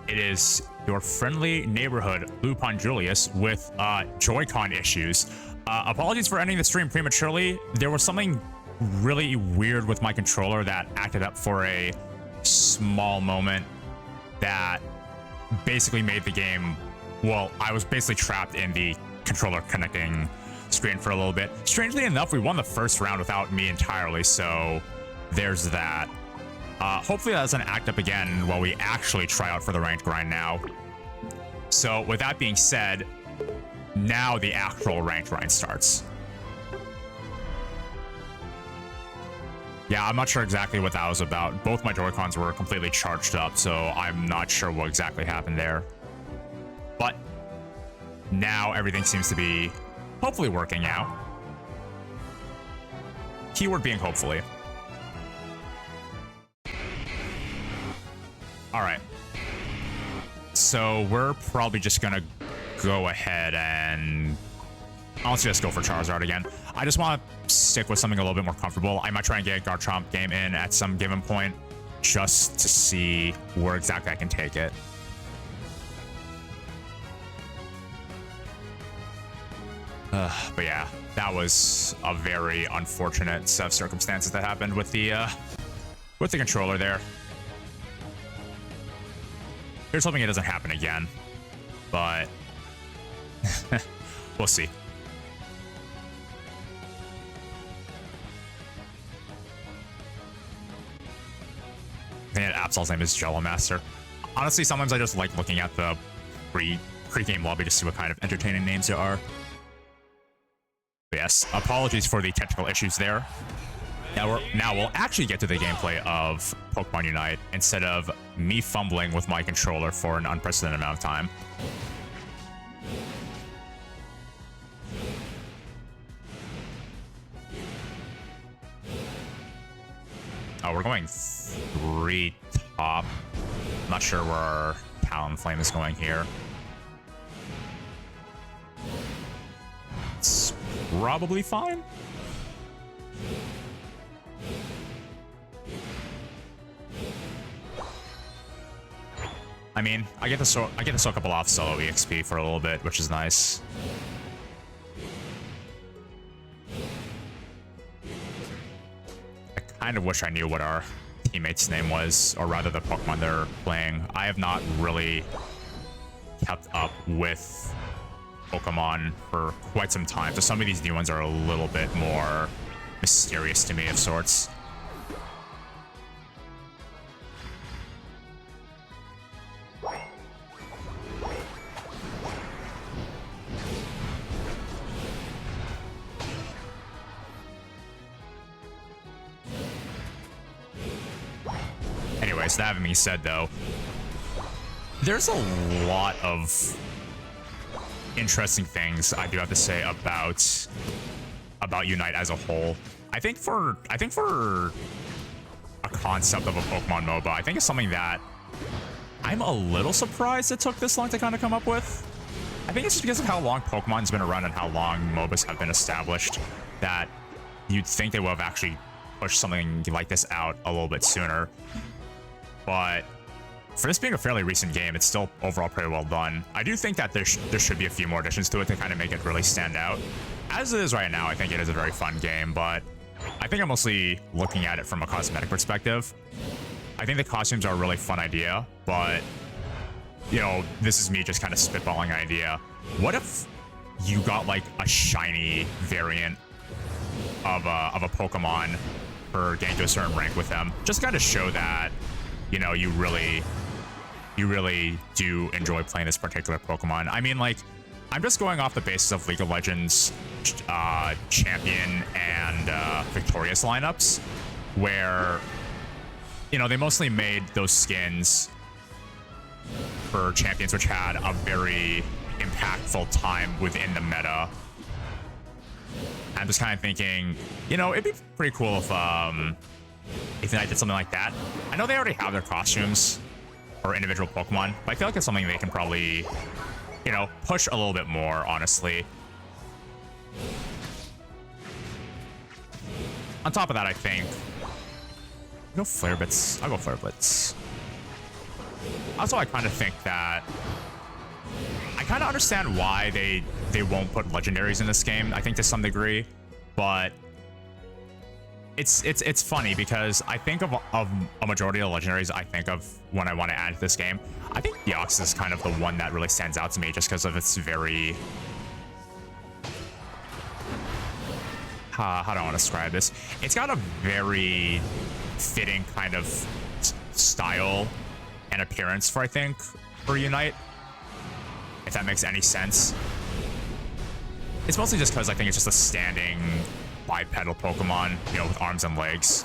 it is your friendly neighborhood Lupin Julius with Joy-Con issues. Apologies for ending the stream prematurely. There was something really weird with my controller that acted up for a small moment that basically made the game, well, I was basically trapped in the controller connecting screen for a little bit. Strangely enough, we won the first round without me entirely, so there's that. Hopefully that doesn't act up again while we actually try out for the ranked grind now. So with that being said, now the actual ranked grind starts. Yeah, I'm not sure exactly what that was about. Both my Joy-Cons were completely charged up, so I'm not sure what exactly happened there. But now everything seems to be hopefully working out. Keyword being hopefully. Alright. So we're probably just gonna go ahead and honestly just go for Charizard again. I just want to stick with something a little bit more comfortable. I might try and get a Garchomp game in at some given point just to see where exactly I can take it. But yeah, that was a very unfortunate set of circumstances that happened with the controller there. Here's hoping it doesn't happen again, but we'll see. I think Absol's name is Jello Master. Honestly, sometimes I just like looking at the pre-game lobby to see what kind of entertaining names there are. But yes, apologies for the technical issues there. Now we'll actually get to the gameplay of Pokemon Unite instead of me fumbling with my controller for an unprecedented amount of time. Oh, we're going 3 top. I'm not sure where our Talonflame is going here. It's probably fine. I mean, I get to soak a couple off solo EXP for a little bit, which is nice. I kind of wish I knew what our teammate's name was, or rather the Pokemon they're playing. I have not really kept up with Pokemon for quite some time, so some of these new ones are a little bit more mysterious to me of sorts. Anyways, that having been said, though, there's a lot of interesting things I do have to say about Unite as a whole. I think for a concept of a Pokemon MOBA, I think it's something that I'm a little surprised it took this long to kind of come up with. I think it's just because of how long Pokemon's been around and how long MOBAs have been established that you'd think they would have actually pushed something like this out a little bit sooner. But for this being a fairly recent game, it's still overall pretty well done. I do think that there should be a few more additions to it to kind of make it really stand out. As it is right now, I think it is a very fun game, but I think I'm mostly looking at it from a cosmetic perspective. I think the costumes are a really fun idea, but, you know, this is me just kind of spitballing an idea. What if you got, like, a shiny variant of a Pokemon for getting to a certain rank with them? Just kind of show that, you know, you really do enjoy playing this particular Pokemon. I mean, like, I'm just going off the basis of League of Legends champion and victorious lineups, where, you know, they mostly made those skins for champions which had a very impactful time within the meta. I'm just kind of thinking, you know, it'd be pretty cool if Unite did something like that. I know they already have their costumes for individual Pokemon, but I feel like it's something they can probably, you know, push a little bit more, honestly. On top of that, I think... I'll go Flare Blitz. Also, I kind of think that I kind of understand why they won't put legendaries in this game. I think to some degree, but it's funny because I think of a majority of the legendaries I think of when I want to add to this game. I think Deoxys is kind of the one that really stands out to me just because of its very how do I want to describe this? It's got a very fitting kind of style and appearance for, I think, for Unite, if that makes any sense. It's mostly just because I think it's just a standing bipedal Pokemon, you know, with arms and legs.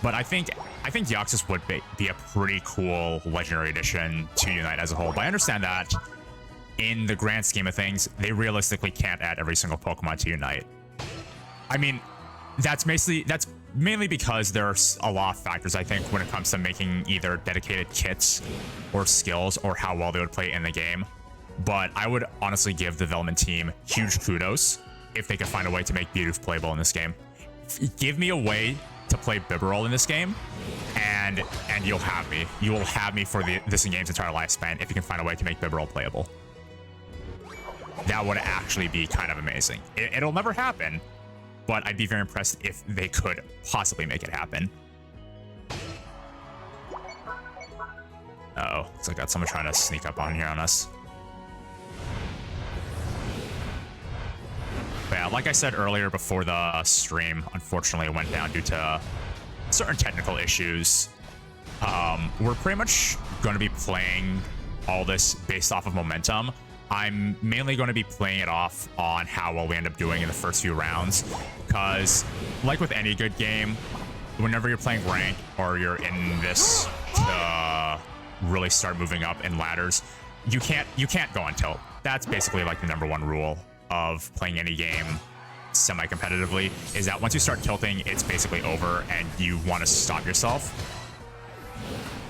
But I think Deoxys would be a pretty cool legendary addition to Unite as a whole. But I understand that in the grand scheme of things, they realistically can't add every single Pokemon to Unite. I mean, that's mainly because there's a lot of factors, I think, when it comes to making either dedicated kits or skills or how well they would play in the game. But I would honestly give the development team huge kudos if they could find a way to make Bidoof playable in this game. Give me a way to play Bibarel in this game, and you'll have me. You will have me for this game's entire lifespan if you can find a way to make Bibarel playable. That would actually be kind of amazing. It'll never happen, but I'd be very impressed if they could possibly make it happen. Uh-oh, looks like got someone trying to sneak up on here on us. But yeah, like I said earlier before the stream, unfortunately it went down due to certain technical issues. We're pretty much going to be playing all this based off of momentum. I'm mainly going to be playing it off on how well we end up doing in the first few rounds, because like with any good game, whenever you're playing rank or you're in this to really start moving up in ladders, you can't go on tilt. That's basically like the #1 rule of playing any game semi-competitively, is that once you start tilting, it's basically over and you want to stop yourself.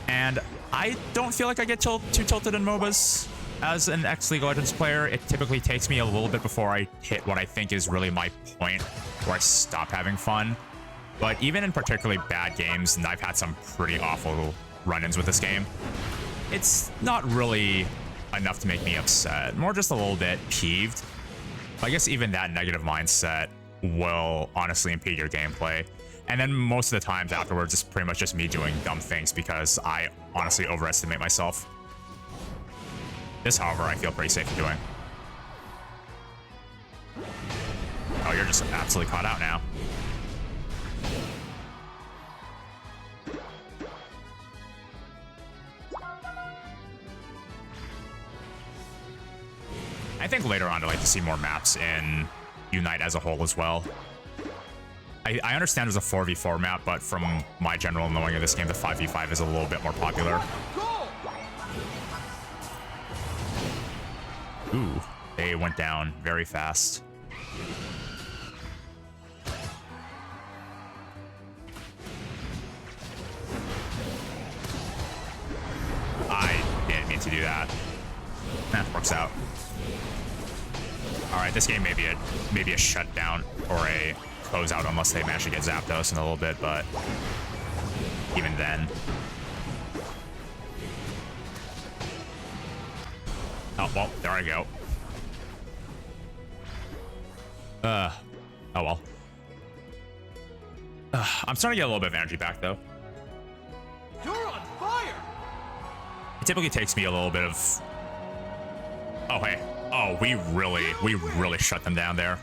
And I don't feel like I get too tilted in MOBAs. As an ex-League of Legends player, it typically takes me a little bit before I hit what I think is really my point where I stop having fun. But even in particularly bad games, and I've had some pretty awful run-ins with this game, it's not really enough to make me upset. More just a little bit peeved. But I guess even that negative mindset will honestly impede your gameplay. And then most of the times afterwards, it's pretty much just me doing dumb things because I honestly overestimate myself. This, however, I feel pretty safe doing. Oh, you're just absolutely caught out now. I think later on I'd like to see more maps in Unite as a whole as well. I understand there's a 4v4 map, but from my general knowing of this game, the 5v5 is a little bit more popular. Ooh, they went down very fast. I didn't mean to do that. That works out. All right, this game may be a shutdown or a closeout unless they manage to get Zapdos in a little bit, but even then. Oh, well, there I go. Oh, well. I'm starting to get a little bit of energy back, though. You're on fire! It typically takes me a little bit of... Oh, hey. Oh, we really shut them down there.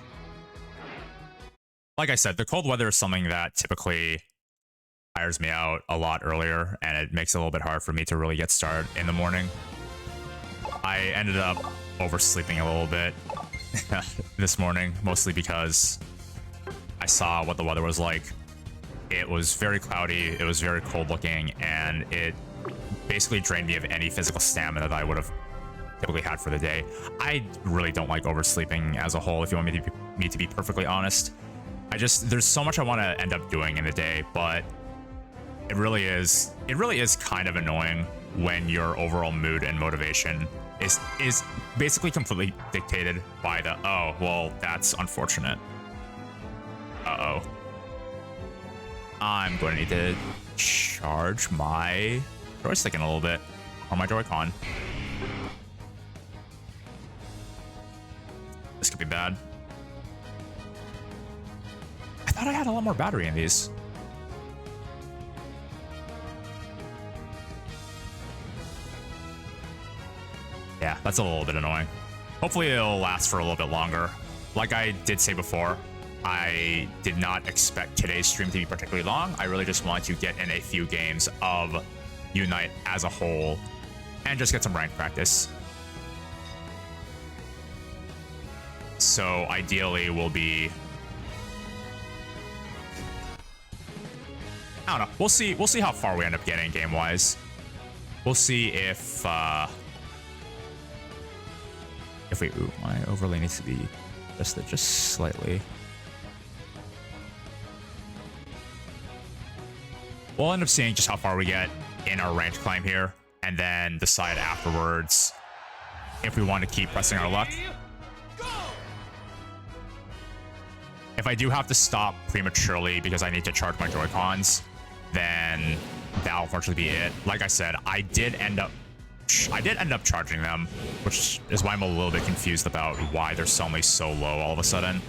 Like I said, the cold weather is something that typically tires me out a lot earlier, and it makes it a little bit hard for me to really get started in the morning. I ended up oversleeping a little bit this morning, mostly because I saw what the weather was like. It was very cloudy, it was very cold looking, and it basically drained me of any physical stamina that I would have typically had for the day. I really don't like oversleeping as a whole, if you want me to be perfectly honest. There's so much I want to end up doing in the day, but it really is kind of annoying when your overall mood and motivation is basically completely dictated by the, oh, well, that's unfortunate. I'm going to need to charge my joysticking a little bit on my Joy-Con. This could be bad. I thought I had a lot more battery in these. Yeah, that's a little bit annoying. Hopefully it'll last for a little bit longer. Like I did say before, I did not expect today's stream to be particularly long. I really just wanted to get in a few games of Unite as a whole and just get some rank practice. So ideally we'll be... I don't know. We'll see how far we end up getting game-wise. We'll see if we... Ooh, my overlay needs to be adjusted just slightly. We'll end up seeing just how far we get in our ranked climb here, and then decide afterwards if we want to keep pressing our luck. If I do have to stop prematurely because I need to charge my Joy-Cons, then that'll unfortunately be it. Like I said, I did end up charging them, which is why I'm a little bit confused about why they're suddenly so low all of a sudden.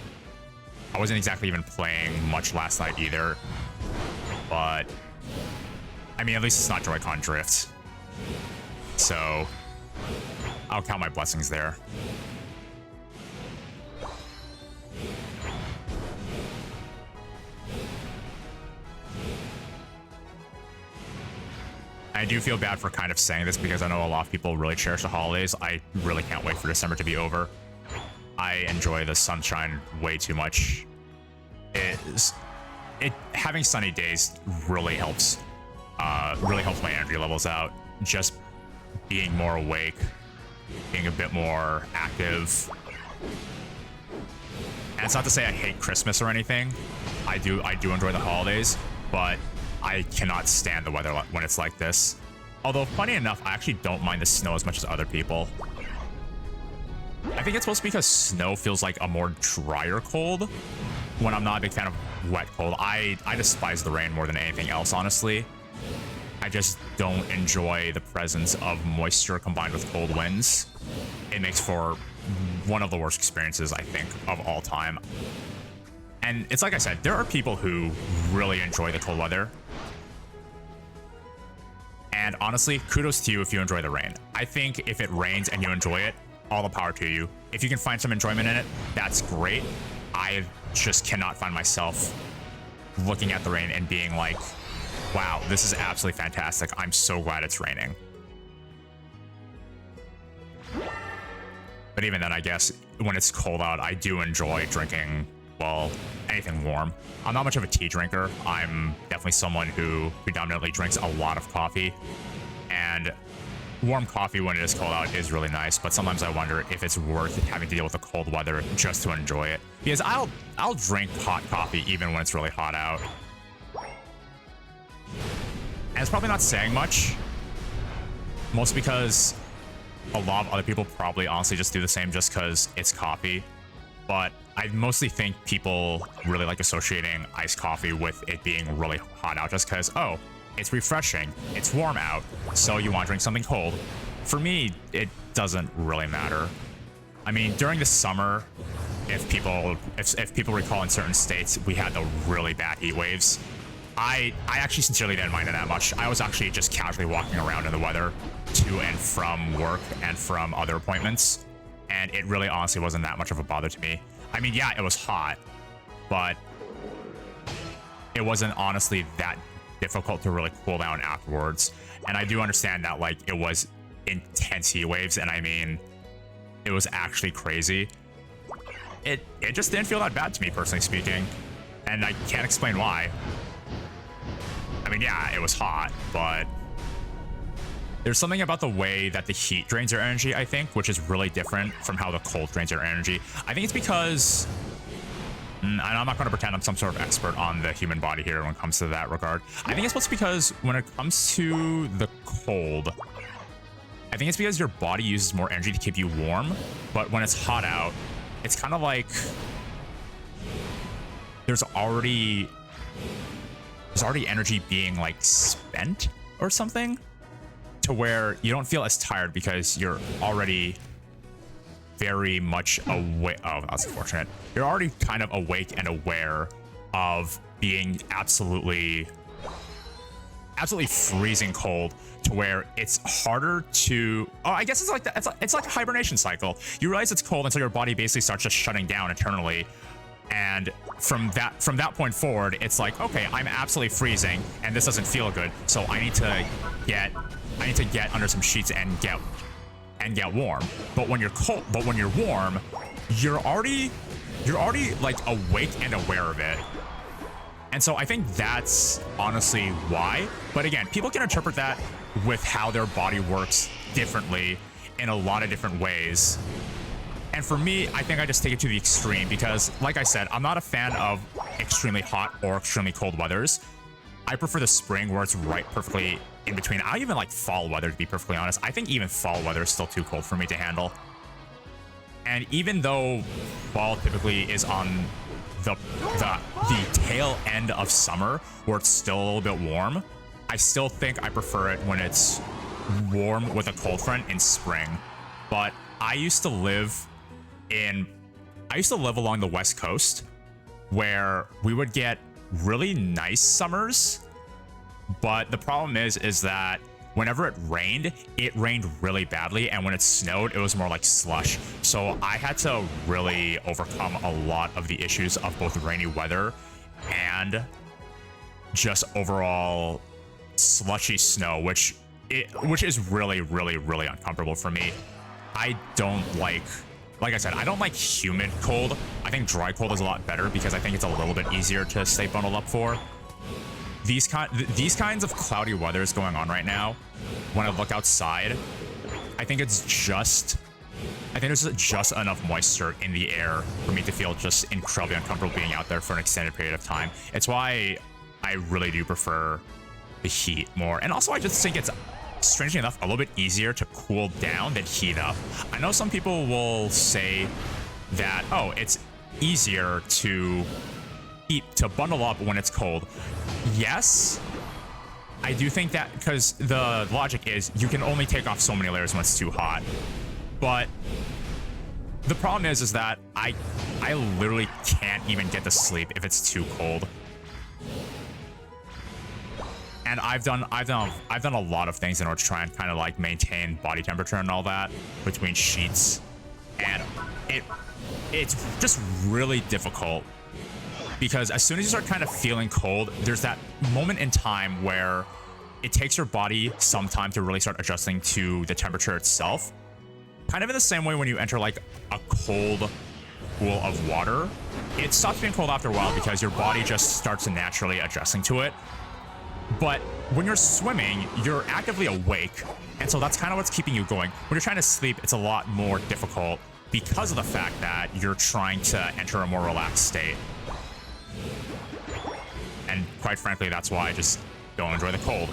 I wasn't exactly even playing much last night either, but I mean, at least it's not Joy-Con drift. So I'll count my blessings there. I do feel bad for kind of saying this because I know a lot of people really cherish the holidays. I really can't wait for December to be over. I enjoy the sunshine way too much. Having sunny days really helps. Really helps my energy levels out. Just being more awake, being a bit more active. And it's not to say I hate Christmas or anything. I do enjoy the holidays, but I cannot stand the weather when it's like this. Although, funny enough, I actually don't mind the snow as much as other people. I think it's supposed to be because snow feels like a more drier cold when I'm not a big fan of wet cold. I despise the rain more than anything else, honestly. I just don't enjoy the presence of moisture combined with cold winds. It makes for one of the worst experiences, I think, of all time. And it's like I said, there are people who really enjoy the cold weather. And honestly, kudos to you if you enjoy the rain. I think if it rains and you enjoy it, all the power to you. If you can find some enjoyment in it, that's great. I just cannot find myself looking at the rain and being like, wow, this is absolutely fantastic. I'm so glad it's raining. But even then, I guess, when it's cold out, I do enjoy drinking, well, anything warm. I'm not much of a tea drinker. I'm definitely someone who predominantly drinks a lot of coffee. And warm coffee when it is cold out is really nice, but sometimes I wonder if it's worth having to deal with the cold weather just to enjoy it. Because I'll drink hot coffee even when it's really hot out. And it's probably not saying much, mostly because a lot of other people probably honestly just do the same just because it's coffee. But I mostly think people really like associating iced coffee with it being really hot out just because, oh, it's refreshing, it's warm out, so you want to drink something cold. For me, it doesn't really matter. I mean, during the summer, if people recall in certain states, we had the really bad heat waves. I actually sincerely didn't mind it that much. I was actually just casually walking around in the weather to and from work and from other appointments, and it really honestly wasn't that much of a bother to me. I mean, yeah, it was hot, but it wasn't honestly that difficult to really cool down afterwards. And I do understand that, like, it was intense heat waves, and I mean, it was actually crazy. It just didn't feel that bad to me, personally speaking, and I can't explain why. I mean, yeah, it was hot, but there's something about the way that the heat drains your energy, I think, which is really different from how the cold drains your energy. I think it's because, and I'm not going to pretend I'm some sort of expert on the human body here when it comes to that regard. I think it's supposed to be because when it comes to the cold, I think it's because your body uses more energy to keep you warm, but when it's hot out, it's kind of like there's already energy being like spent or something. to where you don't feel as tired because you're already very much awake. Oh, that's unfortunate. You're already kind of awake and aware of being absolutely freezing cold, to where it's harder to, oh, I guess it's like that. It's like a hibernation cycle. You realize it's cold until your body basically starts just shutting down internally. And from that point forward, it's like, okay, I'm absolutely freezing and this doesn't feel good. So I need to get under some sheets and get warm. But when you're cold, but when you're warm, you're already like awake and aware of it. And so I think that's honestly why. But again, people can interpret that with how their body works differently in a lot of different ways. And for me, I think I just take it to the extreme because, like I said, I'm not a fan of extremely hot or extremely cold weathers. I prefer the spring where it's right perfectly in between. I even like fall weather, to be perfectly honest. I think even fall weather is still too cold for me to handle. And even though fall typically is on the tail end of summer where it's still a little bit warm, I still think I prefer it when it's warm with a cold front in spring. But I used to live along the West Coast where we would get really nice summers, but the problem is that whenever it rained really badly, and when it snowed, it was more like slush. So I had to really overcome a lot of the issues of both rainy weather and just overall slushy snow, which is really, really, really uncomfortable for me. I don't like I said, I don't like humid cold. I think dry cold is a lot better because I think it's a little bit easier to stay bundled up for. These kinds of cloudy weathers going on right now, when I look outside, I think there's just enough moisture in the air for me to feel just incredibly uncomfortable being out there for an extended period of time. It's why I really do prefer the heat more. And also I just think it's, strangely enough, a little bit easier to cool down than heat up. I know some people will say that, oh, it's easier to bundle up when it's cold. Yes, I do think that, because the logic is you can only take off so many layers when it's too hot. But the problem is that I literally can't even get to sleep if it's too cold. And I've done a lot of things in order to try and kind of like maintain body temperature and all that between sheets, and it's just really difficult because as soon as you start kind of feeling cold, there's that moment in time where it takes your body some time to really start adjusting to the temperature itself. Kind of in the same way when you enter like a cold pool of water, it stops being cold after a while because your body just starts naturally adjusting to it. But when you're swimming, you're actively awake, and so that's kind of what's keeping you going. When you're trying to sleep, it's a lot more difficult because of the fact that you're trying to enter a more relaxed state. And quite frankly, that's why I just don't enjoy the cold.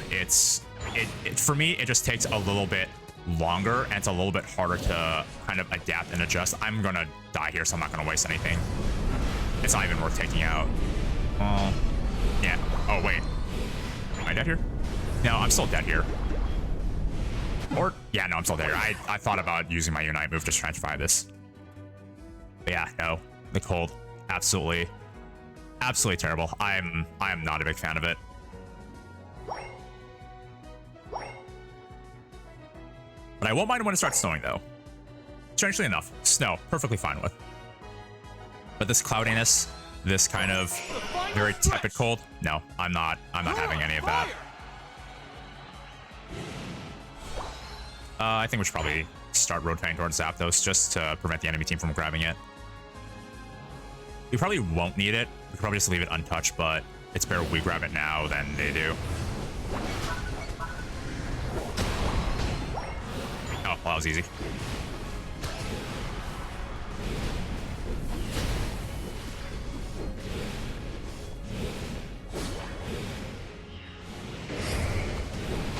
For me, it just takes a little bit longer, and it's a little bit harder to kind of adapt and adjust. I'm gonna die here, so I'm not gonna waste anything. It's not even worth taking out. Yeah. Oh, wait. Am I dead here? No, I'm still dead here. Or, yeah, no, I'm still dead here. I thought about using my Unite move to try and survive this. But yeah, no. The cold. Absolutely terrible. I am not a big fan of it. But I won't mind when it starts snowing, though. Strangely enough, snow, perfectly fine with. But this cloudiness, this kind of very tepid cold, no, I'm not having any of that. I think we should probably start rotating towards Zapdos just to prevent the enemy team from grabbing it. We probably won't need it. We could probably just leave it untouched, but it's better we grab it now than they do. Oh, well, that was easy.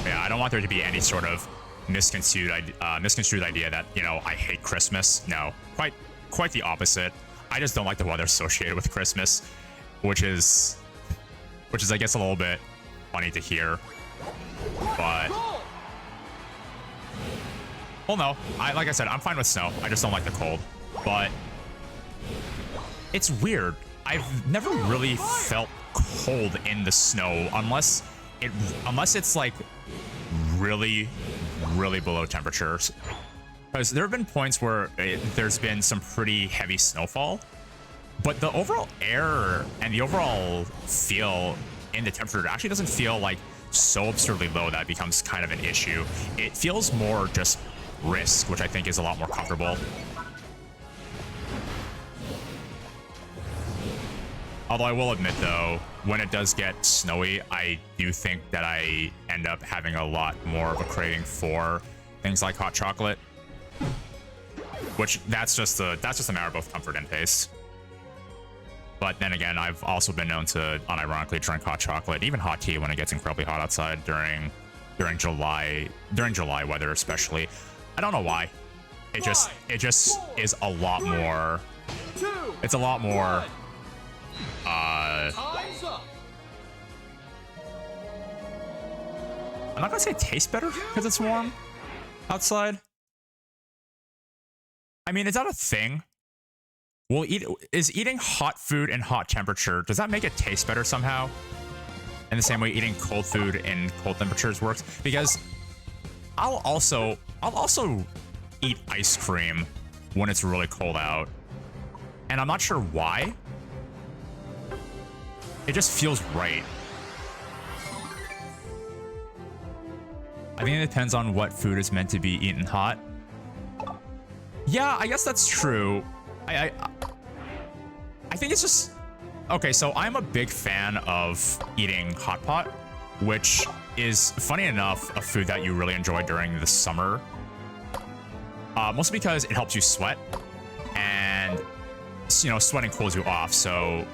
Yeah, I don't want there to be any sort of misconstrued idea that, you know, I hate Christmas. No, quite the opposite. I just don't like the weather associated with Christmas, which is I guess a little bit funny to hear. But Well, no. Like I said, I'm fine with snow. I just don't like the cold. But it's weird. I've never really felt cold in the snow unless it's like really, really below temperatures. Because there have been points where there's been some pretty heavy snowfall, but the overall air and the overall feel in the temperature actually doesn't feel like so absurdly low that it becomes kind of an issue. It feels more just brisk, which I think is a lot more comfortable. Although I will admit, though, when it does get snowy, I do think that I end up having a lot more of a craving for things like hot chocolate. Which that's just a matter of both comfort and taste. But then again, I've also been known to unironically drink hot chocolate, even hot tea, when it gets incredibly hot outside during July weather, especially. I don't know why. It just is a lot more. It's a lot more. Time's up. I'm not gonna say it tastes better because it's warm outside. I mean, is that a thing? Is eating hot food in hot temperature, does that make it taste better somehow? In the same way eating cold food in cold temperatures works? Because I'll also eat ice cream when it's really cold out. And I'm not sure why. It just feels right. I think it depends on what food is meant to be eaten hot. Yeah, I guess that's true. I think it's just... Okay, so I'm a big fan of eating hot pot, which is, funny enough, a food that you really enjoy during the summer. Mostly because it helps you sweat, and, you know, sweating cools you off, so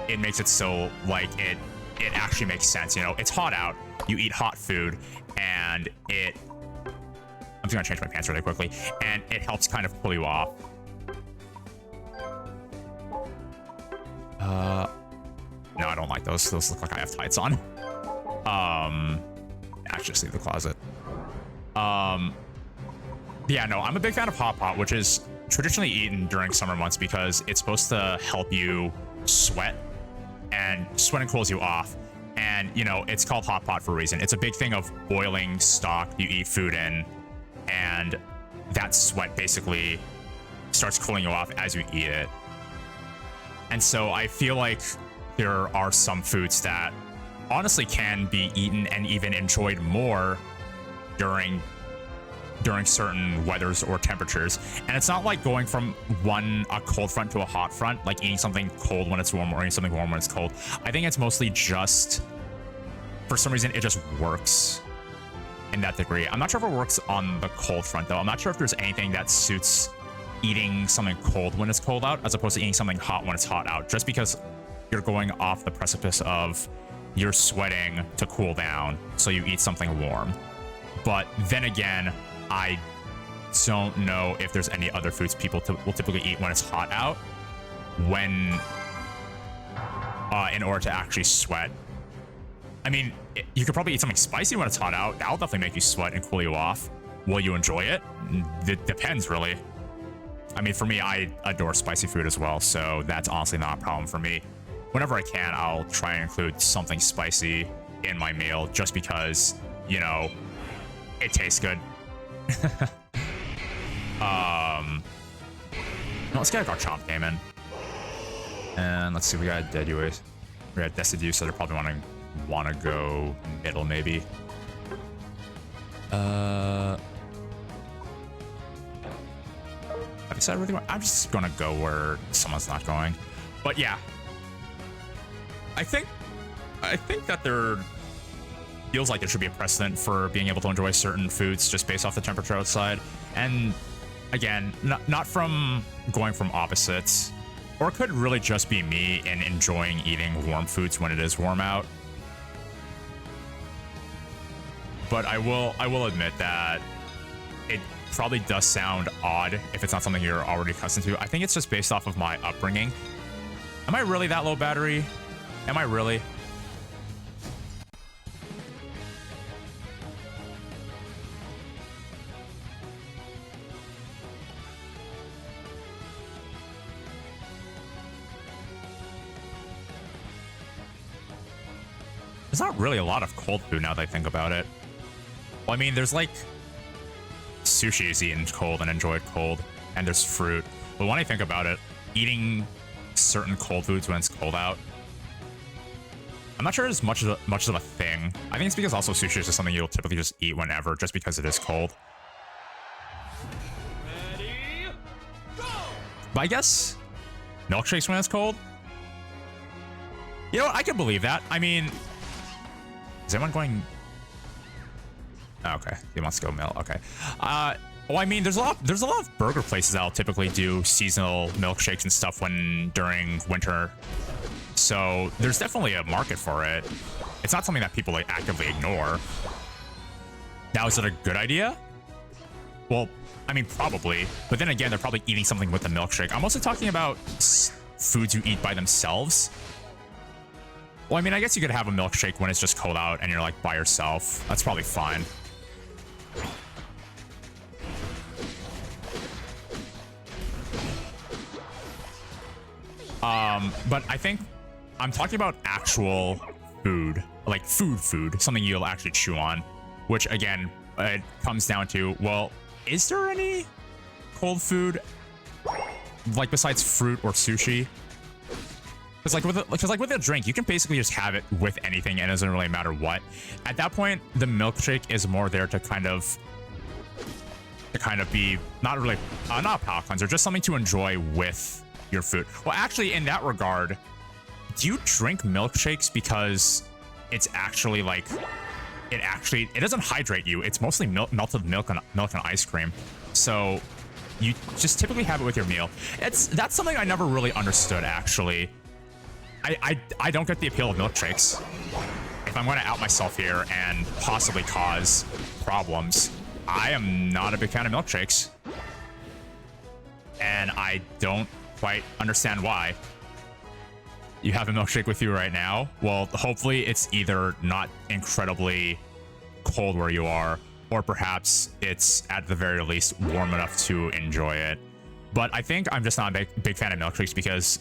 it makes it so, like, it actually makes sense, you know? It's hot out, you eat hot food, and it... I'm just gonna change my pants really quickly, and it helps kind of pull you off. No, I don't like those. Those look like I have tights on. Actually, just leave the closet. Yeah, no, I'm a big fan of hot pot, which is traditionally eaten during summer months because it's supposed to help you sweat, and sweating cools you off. And, you know, it's called hot pot for a reason. It's a big thing of boiling stock you eat food in, and that sweat basically starts cooling you off as you eat it. And so I feel like there are some foods that honestly can be eaten and even enjoyed more during certain weathers or temperatures. And it's not like going from a cold front to a hot front, like eating something cold when it's warm or eating something warm when it's cold. I think it's mostly just, for some reason, it just works in that degree. I'm not sure if it works on the cold front, though. I'm not sure if there's anything that suits eating something cold when it's cold out as opposed to eating something hot when it's hot out, just because you're going off the precipice of you're sweating to cool down, so you eat something warm. But then again, I don't know if there's any other foods people will typically eat when it's hot out in order to actually sweat. I mean, you could probably eat something spicy when it's hot out. That'll definitely make you sweat and cool you off. Will you enjoy it? It depends, really. I mean, for me, I adore spicy food as well, so that's honestly not a problem for me. Whenever I can, I'll try and include something spicy in my meal just because, you know, it tastes good. Let's get a Garchomp game in. And let's see, we got Deciduous. We got Deciduous, so they're probably want to go middle, maybe. I guess I really want... I'm just gonna go where someone's not going. But yeah. I think that there feels like there should be a precedent for being able to enjoy certain foods just based off the temperature outside. And again, not from going from opposites, or it could really just be me in enjoying eating warm foods when it is warm out. But I will admit that it probably does sound odd if it's not something you're already accustomed to. I think it's just based off of my upbringing. Am I really that low battery? Am I really? there's not really a lot of cold food now that I think about it. Well, I mean, there's like sushi is eaten cold and enjoyed cold, and there's fruit. But when I think about it, eating certain cold foods when it's cold out, I'm not sure it's much of a thing. I think it's because also sushi is just something you'll typically just eat whenever, just because it is cold. Ready, go! But I guess milkshakes when it's cold. You know what? I can believe that. I mean, is anyone going? Oh, okay, he wants to go milk. Okay. Well, I mean, there's a lot of burger places that'll typically do seasonal milkshakes and stuff during winter. So there's definitely a market for it. It's not something that people like actively ignore. Now, is it a good idea? Well, I mean, probably. But then again, they're probably eating something with the milkshake. I'm also talking about foods you eat by themselves. Well, I mean, I guess you could have a milkshake when it's just cold out and you're like by yourself. That's probably fine. But I think I'm talking about actual food, like food, something you'll actually chew on, which again, it comes down to, well, is there any cold food, like besides fruit or sushi? Because like with a drink, you can basically just have it with anything and it doesn't really matter what. At that point, the milkshake is more there to kind of be not really, not a palate cleanser, just something to enjoy with your food. Well, actually, in that regard, do you drink milkshakes because it's actually like, it doesn't hydrate you. It's mostly melted milk and ice cream. So you just typically have it with your meal. That's something I never really understood, actually. I don't get the appeal of milkshakes. If I'm going to out myself here and possibly cause problems, I am not a big fan of milkshakes. And I don't quite understand why. You have a milkshake with you right now. Well, hopefully it's either not incredibly cold where you are, or perhaps it's at the very least warm enough to enjoy it. But I think I'm just not a big fan of milkshakes because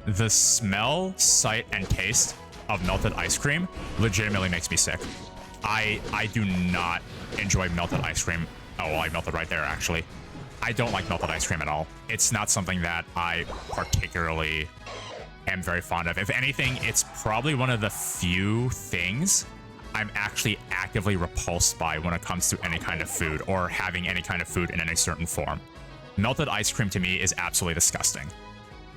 the smell, sight, and taste of melted ice cream legitimately makes me sick. I do not enjoy melted ice cream. Oh, well, I melted right there, actually. I don't like melted ice cream at all. It's not something that I particularly am very fond of. If anything, it's probably one of the few things I'm actually actively repulsed by when it comes to any kind of food or having any kind of food in any certain form. Melted ice cream to me is absolutely disgusting.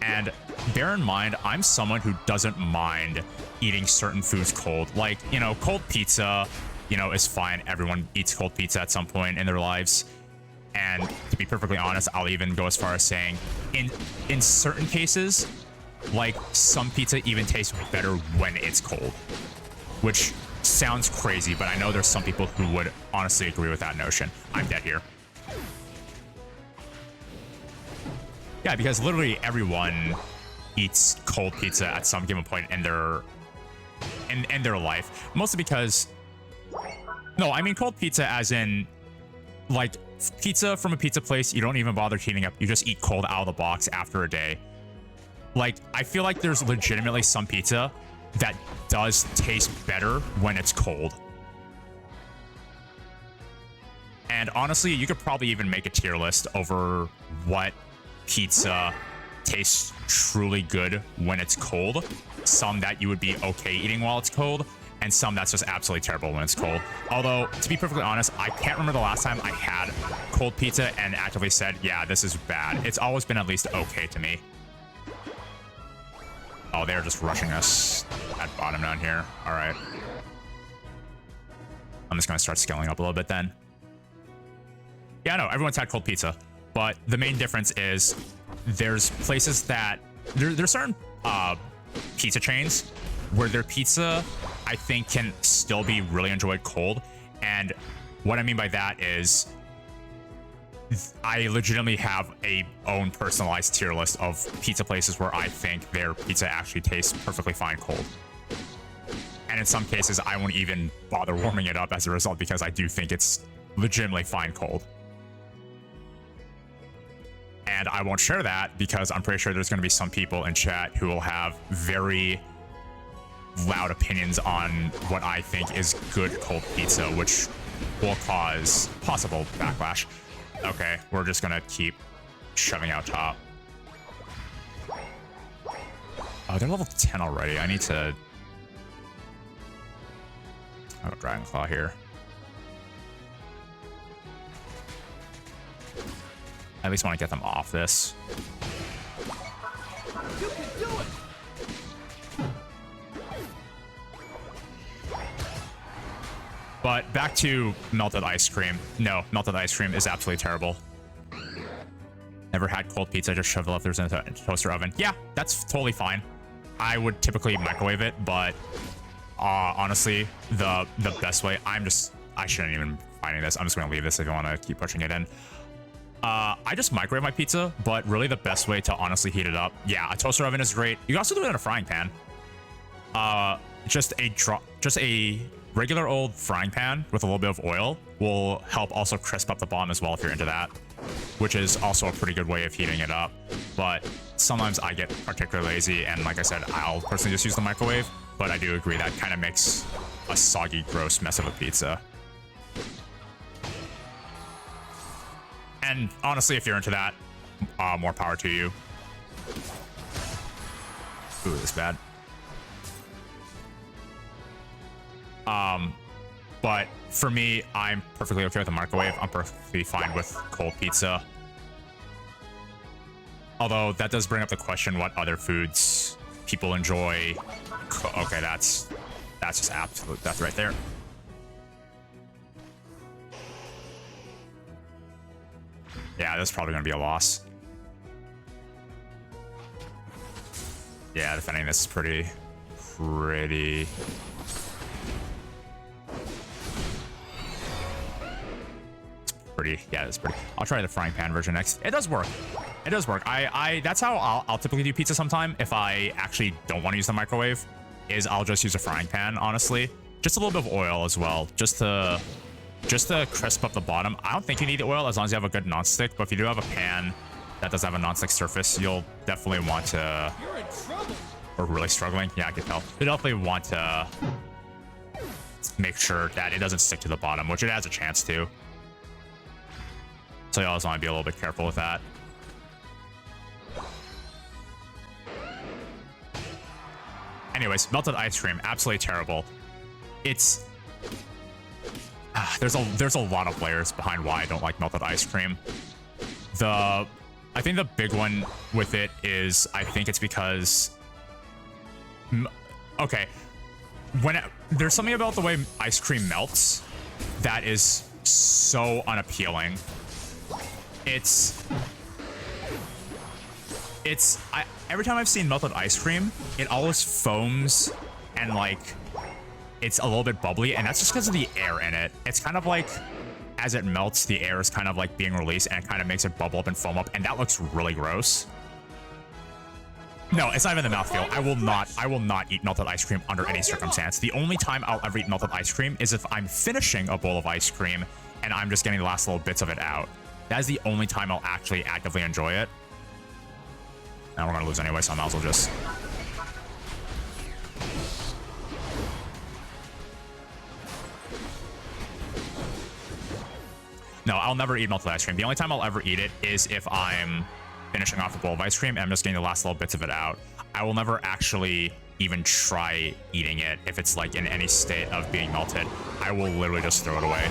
And bear in mind, I'm someone who doesn't mind eating certain foods cold. Like, you know, cold pizza, you know, is fine. Everyone eats cold pizza at some point in their lives. And to be perfectly honest, I'll even go as far as saying, in certain cases, like, some pizza even tastes better when it's cold. Which sounds crazy, but I know there's some people who would honestly agree with that notion. I'm dead here. Yeah, because literally everyone eats cold pizza at some given point in their life. Mostly because, no, I mean cold pizza as in, like, pizza from a pizza place you don't even bother heating up. You just eat cold out of the box after a day. Like, I feel like there's legitimately some pizza that does taste better when it's cold. And honestly, you could probably even make a tier list over what pizza tastes truly good when it's cold. Some that you would be okay eating while it's cold, and some that's just absolutely terrible when it's cold. Although, to be perfectly honest, I can't remember the last time I had cold pizza and actively said, yeah, this is bad. It's always been at least okay to me. Oh, they're just rushing us at bottom down here. All right. I'm just going to start scaling up a little bit then. Yeah, no, everyone's had cold pizza. But the main difference is there's places that... There's certain pizza chains where their pizza, I think, can still be really enjoyed cold. And what I mean by that is I legitimately have a own personalized tier list of pizza places where I think their pizza actually tastes perfectly fine cold. And in some cases, I won't even bother warming it up as a result because I do think it's legitimately fine cold. And I won't share that because I'm pretty sure there's going to be some people in chat who will have very loud opinions on what I think is good cold pizza, which will cause possible backlash. Okay, we're just gonna keep shoving out top. Oh, they're level 10 already. I need to... I'll go Dragon Claw here. I at least want to get them off this. You can do it! But back to melted ice cream. No, melted ice cream is absolutely terrible. Never had cold pizza, just shove the leftovers in a toaster oven. Yeah, that's totally fine. I would typically microwave it, but honestly, the best way, I shouldn't even be finding this. I'm just going to leave this if you want to keep pushing it in. I just microwave my pizza, but really the best way to honestly heat it up, yeah, a toaster oven is great. You can also do it in a frying pan. Just a regular old frying pan with a little bit of oil will help also crisp up the bottom as well if you're into that, which is also a pretty good way of heating it up. But sometimes I get particularly lazy, and like I said, I'll personally just use the microwave, but I do agree that kind of makes a soggy, gross mess of a pizza. And honestly, if you're into that, more power to you. Ooh, this is bad. But for me, I'm perfectly okay with the microwave. I'm perfectly fine with cold pizza. Although that does bring up the question what other foods people enjoy. Okay, that's just absolute death right there. Yeah, this is probably going to be a loss. Yeah, defending this is pretty... Yeah, it's pretty. I'll try the frying pan version next. It does work. It does work. That's how I'll typically do pizza sometime if I actually don't want to use the microwave, is I'll just use a frying pan, honestly. Just a little bit of oil as well, just to crisp up the bottom. I don't think you need oil as long as you have a good nonstick, but if you do have a pan that does have a nonstick surface, you'll definitely want to... You're in trouble. Or really struggling. Yeah, I can tell. You definitely want to make sure that it doesn't stick to the bottom, which it has a chance to. So you always want to be a little bit careful with that. Anyways, melted ice cream, absolutely terrible. It's... there's a lot of layers behind why I don't like melted ice cream. I think the big one with it is, I think it's because... Okay. There's something about the way ice cream melts that is so unappealing. Every time I've seen melted ice cream, it always foams and like it's a little bit bubbly, and that's just because of the air in it. It's kind of like as it melts, the air is kind of like being released, and it kind of makes it bubble up and foam up, and that looks really gross. No, it's not even the mouthfeel. I will not eat melted ice cream under any circumstance. The only time I'll ever eat melted ice cream is if I'm finishing a bowl of ice cream and I'm just getting the last little bits of it out. That is the only time I'll actually actively enjoy it. Now we're gonna lose anyway, so I might as well just... No, I'll never eat melted ice cream. The only time I'll ever eat it is if I'm finishing off a bowl of ice cream and I'm just getting the last little bits of it out. I will never actually even try eating it if it's like in any state of being melted. I will literally just throw it away.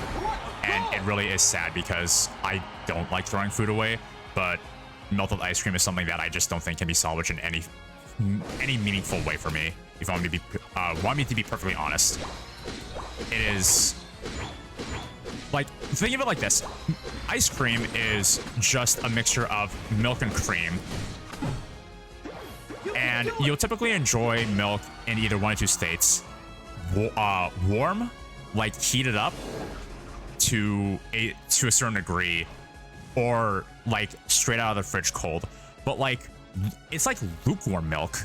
And it really is sad because I don't like throwing food away, but melted ice cream is something that I just don't think can be salvaged in any meaningful way for me. If you want me to be perfectly honest, it is like, think of it like this: ice cream is just a mixture of milk and cream, and you'll typically enjoy milk in either one of two states: warm, like heated up to a certain degree, or like straight out of the fridge cold. But like, it's like lukewarm milk,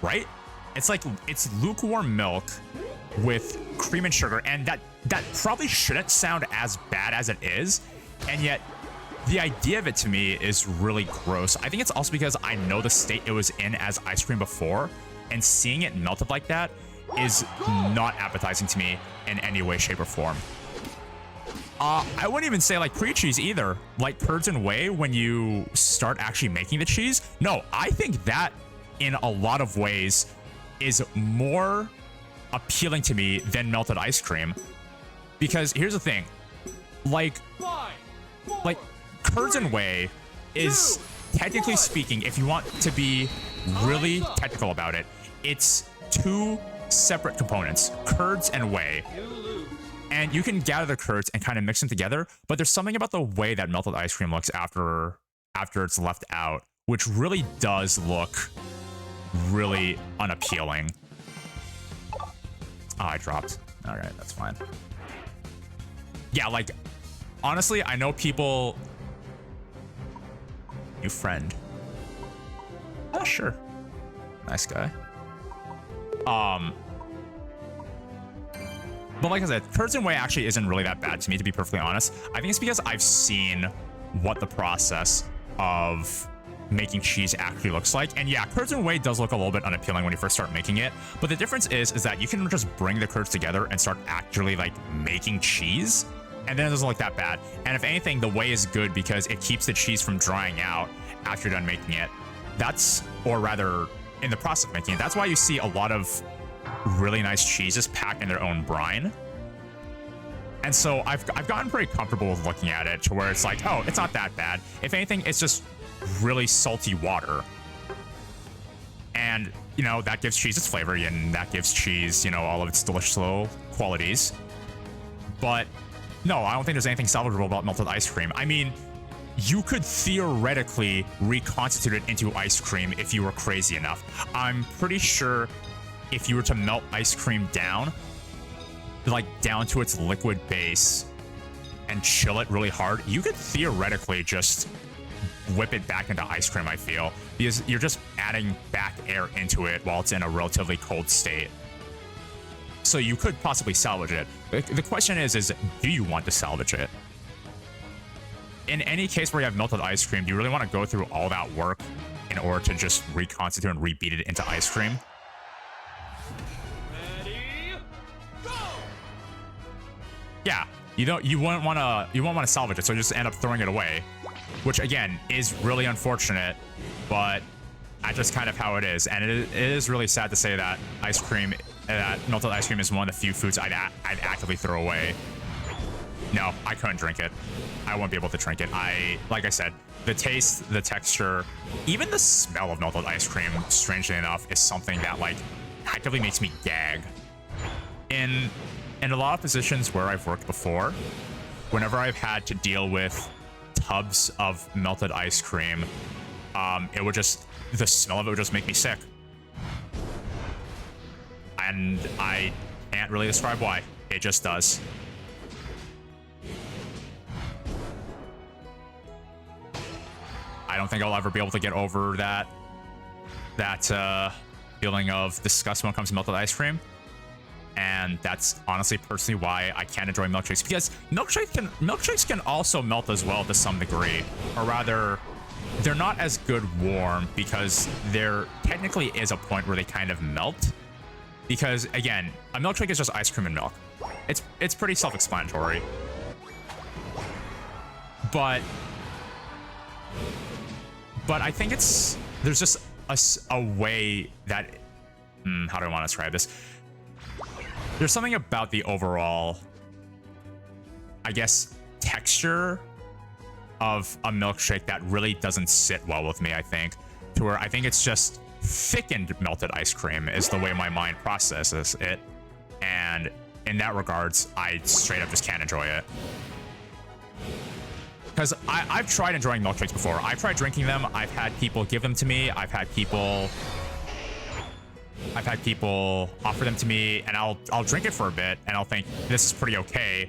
right? It's lukewarm milk with cream and sugar, and that probably shouldn't sound as bad as it is, and yet the idea of it to me is really gross. I think it's also because I know the state it was in as ice cream before, and seeing it melted like that is not appetizing to me in any way, shape, or form. I wouldn't even say like pre-cheese either. Like curds and whey when you start actually making the cheese. No, I think that in a lot of ways is more appealing to me than melted ice cream. Because here's the thing, like curds and whey is technically speaking, if you want to be really technical about it, it's two separate components, curds and whey. And you can gather the curds and kind of mix them together, but there's something about the way that melted ice cream looks after it's left out, which really does look really unappealing. Oh, I dropped. All right, that's fine. Yeah, like, honestly, I know people... New friend. Oh, sure. Nice guy. But like I said, curds and whey actually isn't really that bad to me, to be perfectly honest. I think it's because I've seen what the process of making cheese actually looks like. And yeah, curds and whey does look a little bit unappealing when you first start making it. But the difference is that you can just bring the curds together and start actually like making cheese. And then it doesn't look that bad. And if anything, the whey is good because it keeps the cheese from drying out after you're done making it. Or rather, in the process of making it, that's why you see a lot of really nice cheeses packed in their own brine. And so I've gotten pretty comfortable with looking at it to where it's like, oh, it's not that bad. If anything, it's just really salty water. And, you know, that gives cheese its flavor, and that gives cheese, you know, all of its delicious little qualities. But no, I don't think there's anything salvageable about melted ice cream. I mean, you could theoretically reconstitute it into ice cream if you were crazy enough. I'm pretty sure if you were to melt ice cream down, like down to its liquid base and chill it really hard, you could theoretically just whip it back into ice cream, I feel, because you're just adding back air into it while it's in a relatively cold state. So you could possibly salvage it. The question is do you want to salvage it? In any case where you have melted ice cream, do you really want to go through all that work in order to just reconstitute and rebeat it into ice cream? Ready, go! Yeah, you wouldn't want to salvage it, so you just end up throwing it away, which again is really unfortunate, but that's just kind of how it is. And it is really sad to say that melted ice cream is one of the few foods I'd actively throw away. No, I couldn't drink it. I won't be able to drink it. Like I said, the taste, the texture, even the smell of melted ice cream, strangely enough, is something that like actively makes me gag. In a lot of positions where I've worked before, whenever I've had to deal with tubs of melted ice cream, the smell of it would just make me sick. And I can't really describe why. It just does. I don't think I'll ever be able to get over that feeling of disgust when it comes to melted ice cream. And that's honestly personally why I can't enjoy milkshakes, because milkshakes can also melt as well to some degree, or rather they're not as good warm because there technically is a point where they kind of melt, because again, a milkshake is just ice cream and milk. It's pretty self-explanatory. But I think there's just a way that, how do I want to describe this? There's something about the overall, I guess, texture of a milkshake that really doesn't sit well with me, I think, to where I think it's just thickened melted ice cream is the way my mind processes it. And in that regards, I straight up just can't enjoy it. Because I've tried enjoying milkshakes before. I've tried drinking them. I've had people give them to me. I've had people offer them to me, and I'll drink it for a bit, and I'll think, this is pretty okay.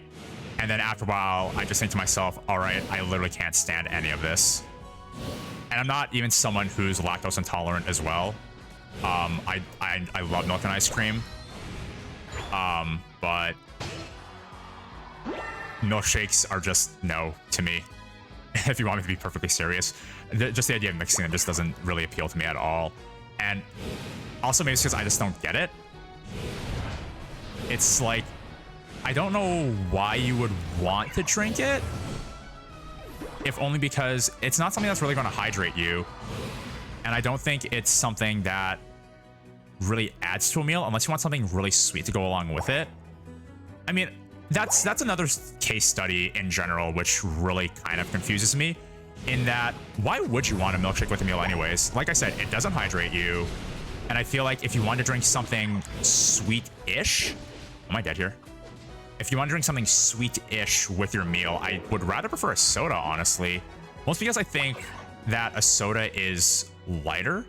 And then after a while, I just think to myself, all right, I literally can't stand any of this. And I'm not even someone who's lactose intolerant as well. I love milk and ice cream. But milkshakes are just no to me. If you want me to be perfectly serious, just the idea of mixing them just doesn't really appeal to me at all. And also maybe it's because I just don't get it. It's like, I don't know why you would want to drink it, if only because it's not something that's really going to hydrate you. And I don't think it's something that really adds to a meal unless you want something really sweet to go along with it. I mean, that's another case study in general, which really kind of confuses me, in that why would you want a milkshake with a meal anyways? Like I said, it doesn't hydrate you. And I feel like if you want to drink something sweet-ish, am I dead here? If you want to drink something sweet-ish with your meal, I would rather prefer a soda, honestly. Mostly because I think that a soda is lighter.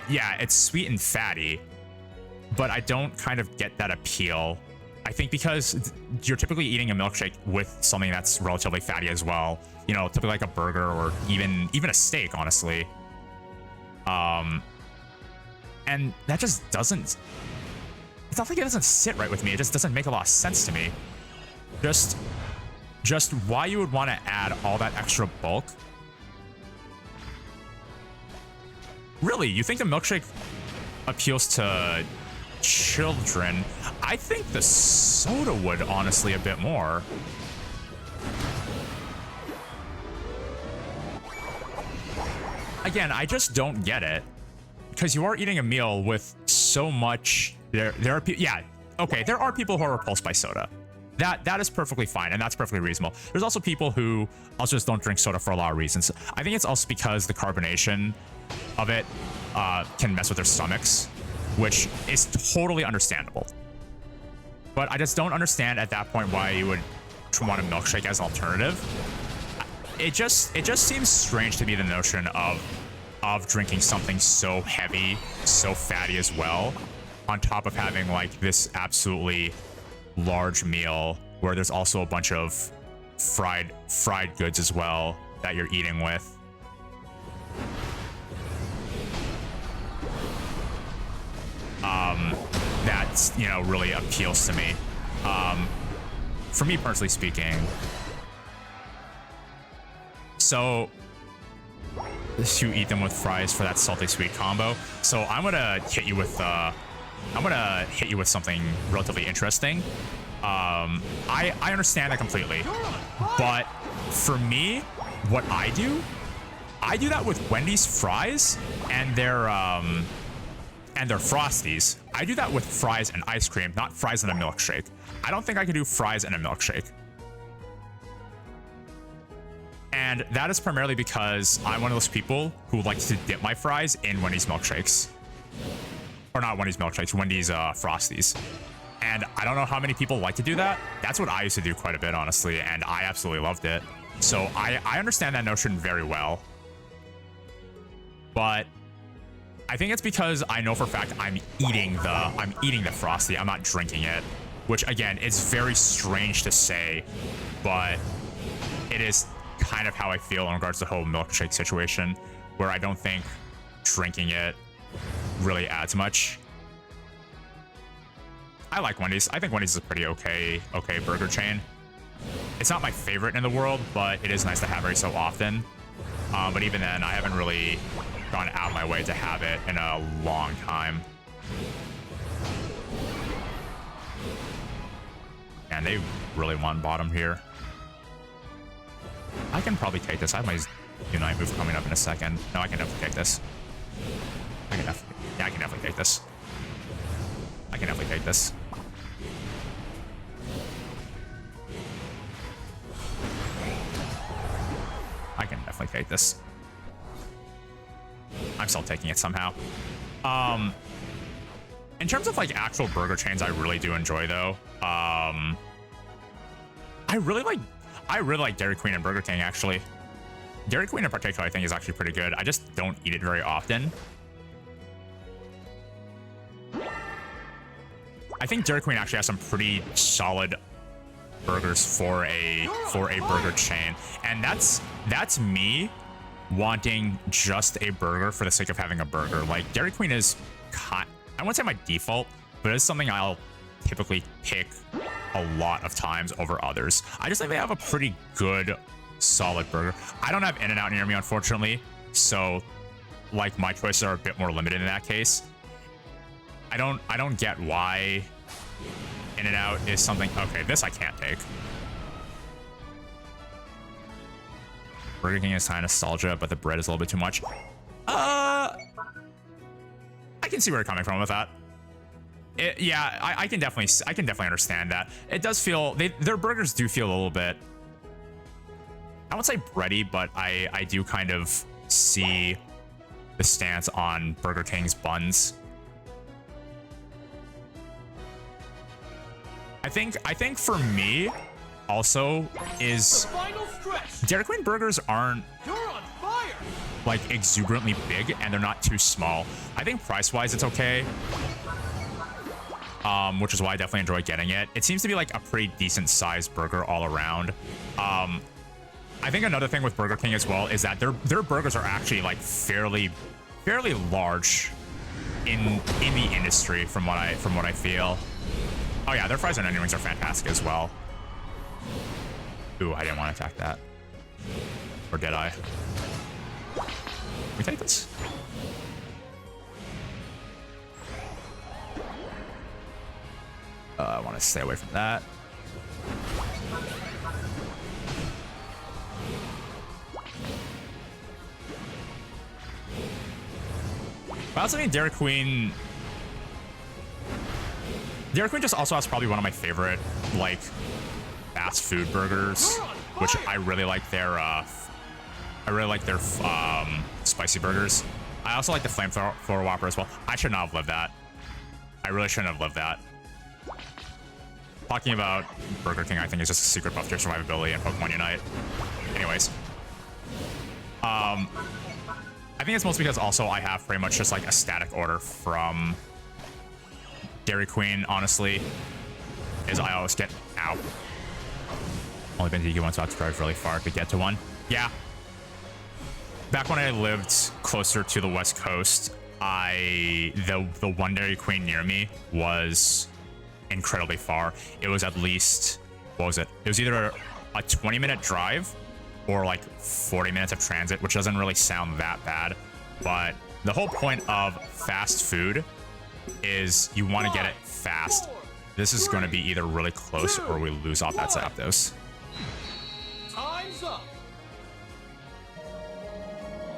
Yeah, it's sweet and fatty, but I don't kind of get that appeal. I think because you're typically eating a milkshake with something that's relatively fatty as well. You know, typically like a burger or even a steak, honestly. And that just doesn't... It's not like it doesn't sit right with me. It just doesn't make a lot of sense to me. Just why you would want to add all that extra bulk. Really, you think the milkshake appeals to children? I think the soda would, honestly, a bit more. Again, I just don't get it. Because you are eating a meal with so much... There are people... Yeah, okay, there are people who are repulsed by soda. That is perfectly fine, and that's perfectly reasonable. There's also people who also just don't drink soda for a lot of reasons. I think it's also because the carbonation of it can mess with their stomachs, which is totally understandable. But I just don't understand at that point why you would want a milkshake as an alternative. It just seems strange to me, the notion of drinking something so heavy, so fatty as well, on top of having like this absolutely large meal where there's also a bunch of fried goods as well that you're eating with. That's, you know, really appeals to me. For me personally speaking. So you eat them with fries for that salty sweet combo. So I'm gonna hit you with something relatively interesting. I understand that completely, but for me, what I do that with Wendy's fries and their Frosties. I do that with fries and ice cream, not fries and a milkshake. I don't think I can do fries and a milkshake. And that is primarily because I'm one of those people who likes to dip my fries in Wendy's milkshakes. Or not Wendy's milkshakes, Wendy's Frosties. And I don't know how many people like to do that. That's what I used to do quite a bit, honestly, and I absolutely loved it. So I understand that notion very well. But I think it's because I know for a fact I'm eating the Frosty. I'm not drinking it, which again is very strange to say, but it is kind of how I feel in regards to the whole milkshake situation, where I don't think drinking it really adds much. I like Wendy's. I think Wendy's is a pretty okay burger chain. It's not my favorite in the world, but it is nice to have every so often. But even then, I haven't really gone out of my way to have it in a long time. And they really won bottom here. I can probably take this. I have my Unite move coming up in a second. No, I can definitely take this. I can definitely take this. I can definitely take this. I can definitely take this. I'm still taking it somehow. In terms of like actual burger chains, I really do enjoy though. I really like Dairy Queen and Burger King actually. Dairy Queen in particular, I think is actually pretty good. I just don't eat it very often. I think Dairy Queen actually has some pretty solid burgers for a burger chain, and that's me wanting just a burger for the sake of having a burger. Like Dairy Queen is, I wouldn't say my default, but it's something I'll typically pick a lot of times over others. I just think they have a pretty good, solid burger. I don't have In-N-Out near me, unfortunately, so like my choices are a bit more limited in that case. I don't get why In-N-Out is something. Okay, this I can't take. Burger King is kind of nostalgia, but the bread is a little bit too much. I can see where you're coming from with that. Yeah, I can definitely understand that. It does feel their burgers do feel a little bit, I won't say bready, but I do kind of see the stance on Burger King's buns. I think for me also is Dairy Queen burgers aren't like exuberantly big, and they're not too small. I think price-wise it's okay, which is why I definitely enjoy getting it. It seems to be like a pretty decent sized burger all around. I think another thing with Burger King as well is that their burgers are actually like fairly large in the industry from what I feel. Oh yeah, their fries and onion rings are fantastic as well. Ooh, I didn't want to attack that. Or did I? Can we take this? I want to stay away from that. But I also think Dairy Queen just also has probably one of my favorite like fast food burgers, which I really like their spicy burgers. I also like the flamethrower Whopper as well. I should not have lived that. I really shouldn't have lived that. Talking about Burger King, I think, is just a secret buff to your survivability in Pokemon Unite. Anyways. I think it's mostly because also I have pretty much just like a static order from Dairy Queen, honestly, is I always get out. Only been to DQ once, so I have to drive really far to get to one. Yeah. Back when I lived closer to the West Coast, the one Dairy Queen near me was incredibly far. It was at least, what was it? It was either a 20-minute drive or like 40 minutes of transit, which doesn't really sound that bad. But the whole point of fast food is you want to get it fast. This is going to be either really close or we lose off that Zapdos. Time's up.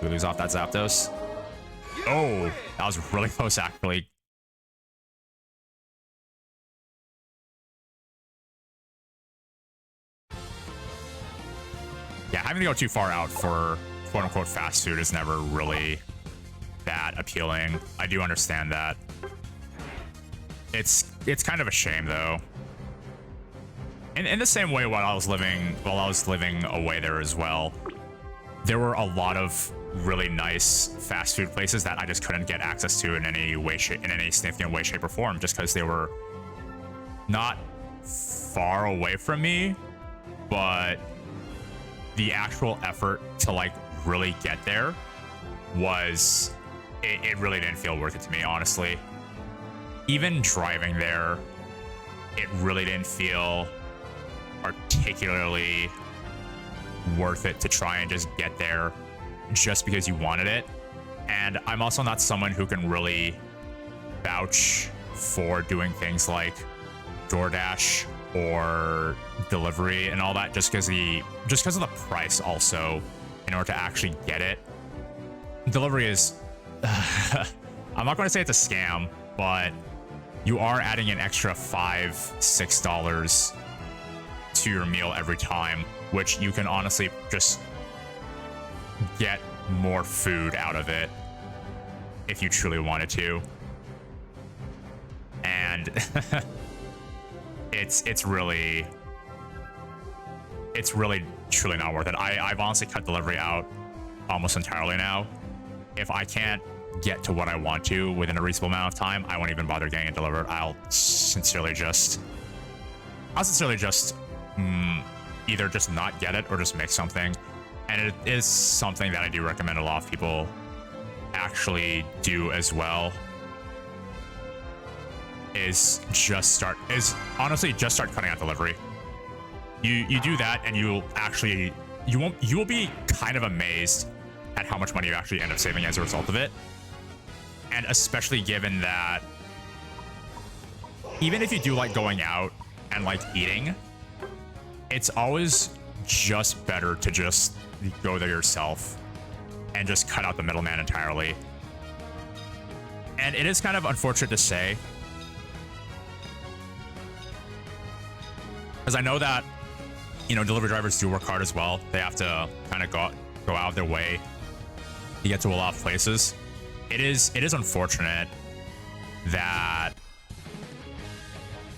We lose off that Zapdos. Oh, that was really close, actually. Yeah, having to go too far out for quote-unquote fast food is never really that appealing. I do understand that. It's kind of a shame, though. In the same way, while I was living away there as well, there were a lot of really nice fast food places that I just couldn't get access to in any significant way, shape, or form, just because they were not far away from me, but the actual effort to like really get there was, it really didn't feel worth it to me, honestly. Even driving there, it really didn't feel particularly worth it to try and just get there just because you wanted it. And I'm also not someone who can really vouch for doing things like DoorDash or delivery and all that just because of the price also in order to actually get it. Delivery is I'm not going to say it's a scam, but you are adding an extra $5-6 to your meal every time, which you can honestly just get more food out of it if you truly wanted to. And it's really truly not worth it. I've honestly cut delivery out almost entirely now. If I can't get to what I want to within a reasonable amount of time, I won't even bother getting it delivered. I'll sincerely just either just not get it or just make something. And it is something that I do recommend a lot of people actually do as well, is honestly just start cutting out delivery. You do that and you will be kind of amazed at how much money you actually end up saving as a result of it. And especially given that even if you do like going out and like eating, it's always just better to just go there yourself and just cut out the middleman entirely. And it is kind of unfortunate to say, because I know that, you know, delivery drivers do work hard as well. They have to kind of go out of their way to get to a lot of places. It is unfortunate that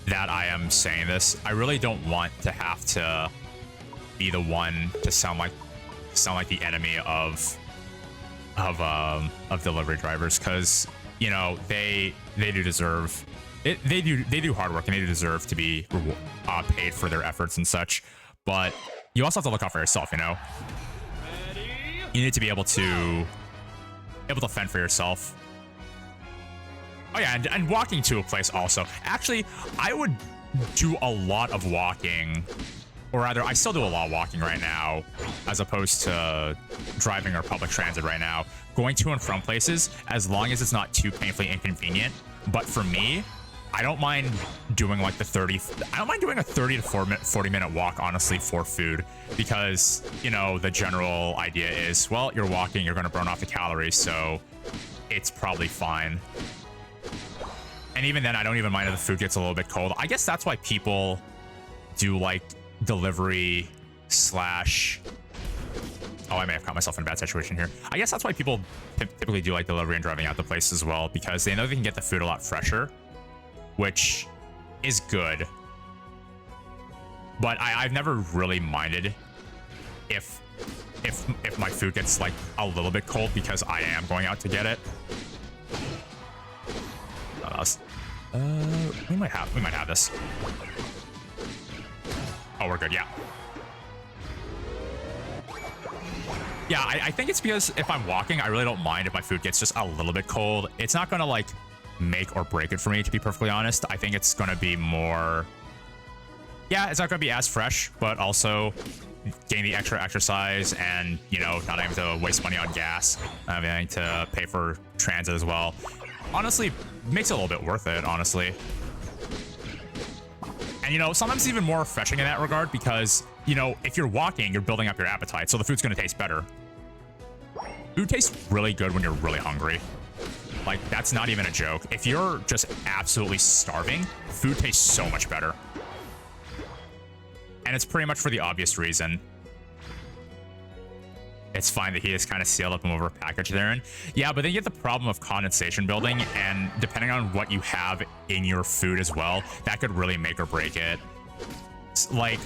I am saying this. I really don't want to have to be the one to sound like the enemy of delivery drivers, because, you know, they do deserve it. They do hard work and they do deserve to be paid for their efforts and such. But you also have to look out for yourself, you know. You need to be able to fend for yourself. Oh yeah, and walking to a place also. Actually, I would do a lot of walking, or rather, I still do a lot of walking right now, as opposed to driving or public transit right now. Going to and from places, as long as it's not too painfully inconvenient. But for me, I don't mind doing like I don't mind doing a 30 to 40 minute walk, honestly, for food, because, you know, the general idea is, well, you're walking, you're going to burn off the calories, so it's probably fine. And even then, I don't even mind if the food gets a little bit cold. I guess that's why people do like delivery slash... Oh, I may have caught myself in a bad situation here. I guess that's why people typically do like delivery and driving out the place as well, because they know they can get the food a lot fresher, which is good. But I've never really minded if my food gets like a little bit cold, because I am going out to get it. We might have this. Oh, we're good. Yeah. Yeah, I think it's because if I'm walking, I really don't mind if my food gets just a little bit cold. It's not gonna like make or break it for me, to be perfectly honest. I think it's gonna be more... Yeah, it's not gonna be as fresh, but also gain the extra exercise and, you know, not having to waste money on gas, having to pay for transit as well. Honestly, makes it a little bit worth it, honestly. And, you know, sometimes even more refreshing in that regard, because, you know, if you're walking, you're building up your appetite, so the food's gonna taste better. Food tastes really good when you're really hungry. Like, that's not even a joke. If you're just absolutely starving, food tastes so much better. And it's pretty much for the obvious reason. It's fine that he is kind of sealed up and over packaged therein. Yeah, but then you get the problem of condensation building, and depending on what you have in your food as well, that could really make or break it. Like,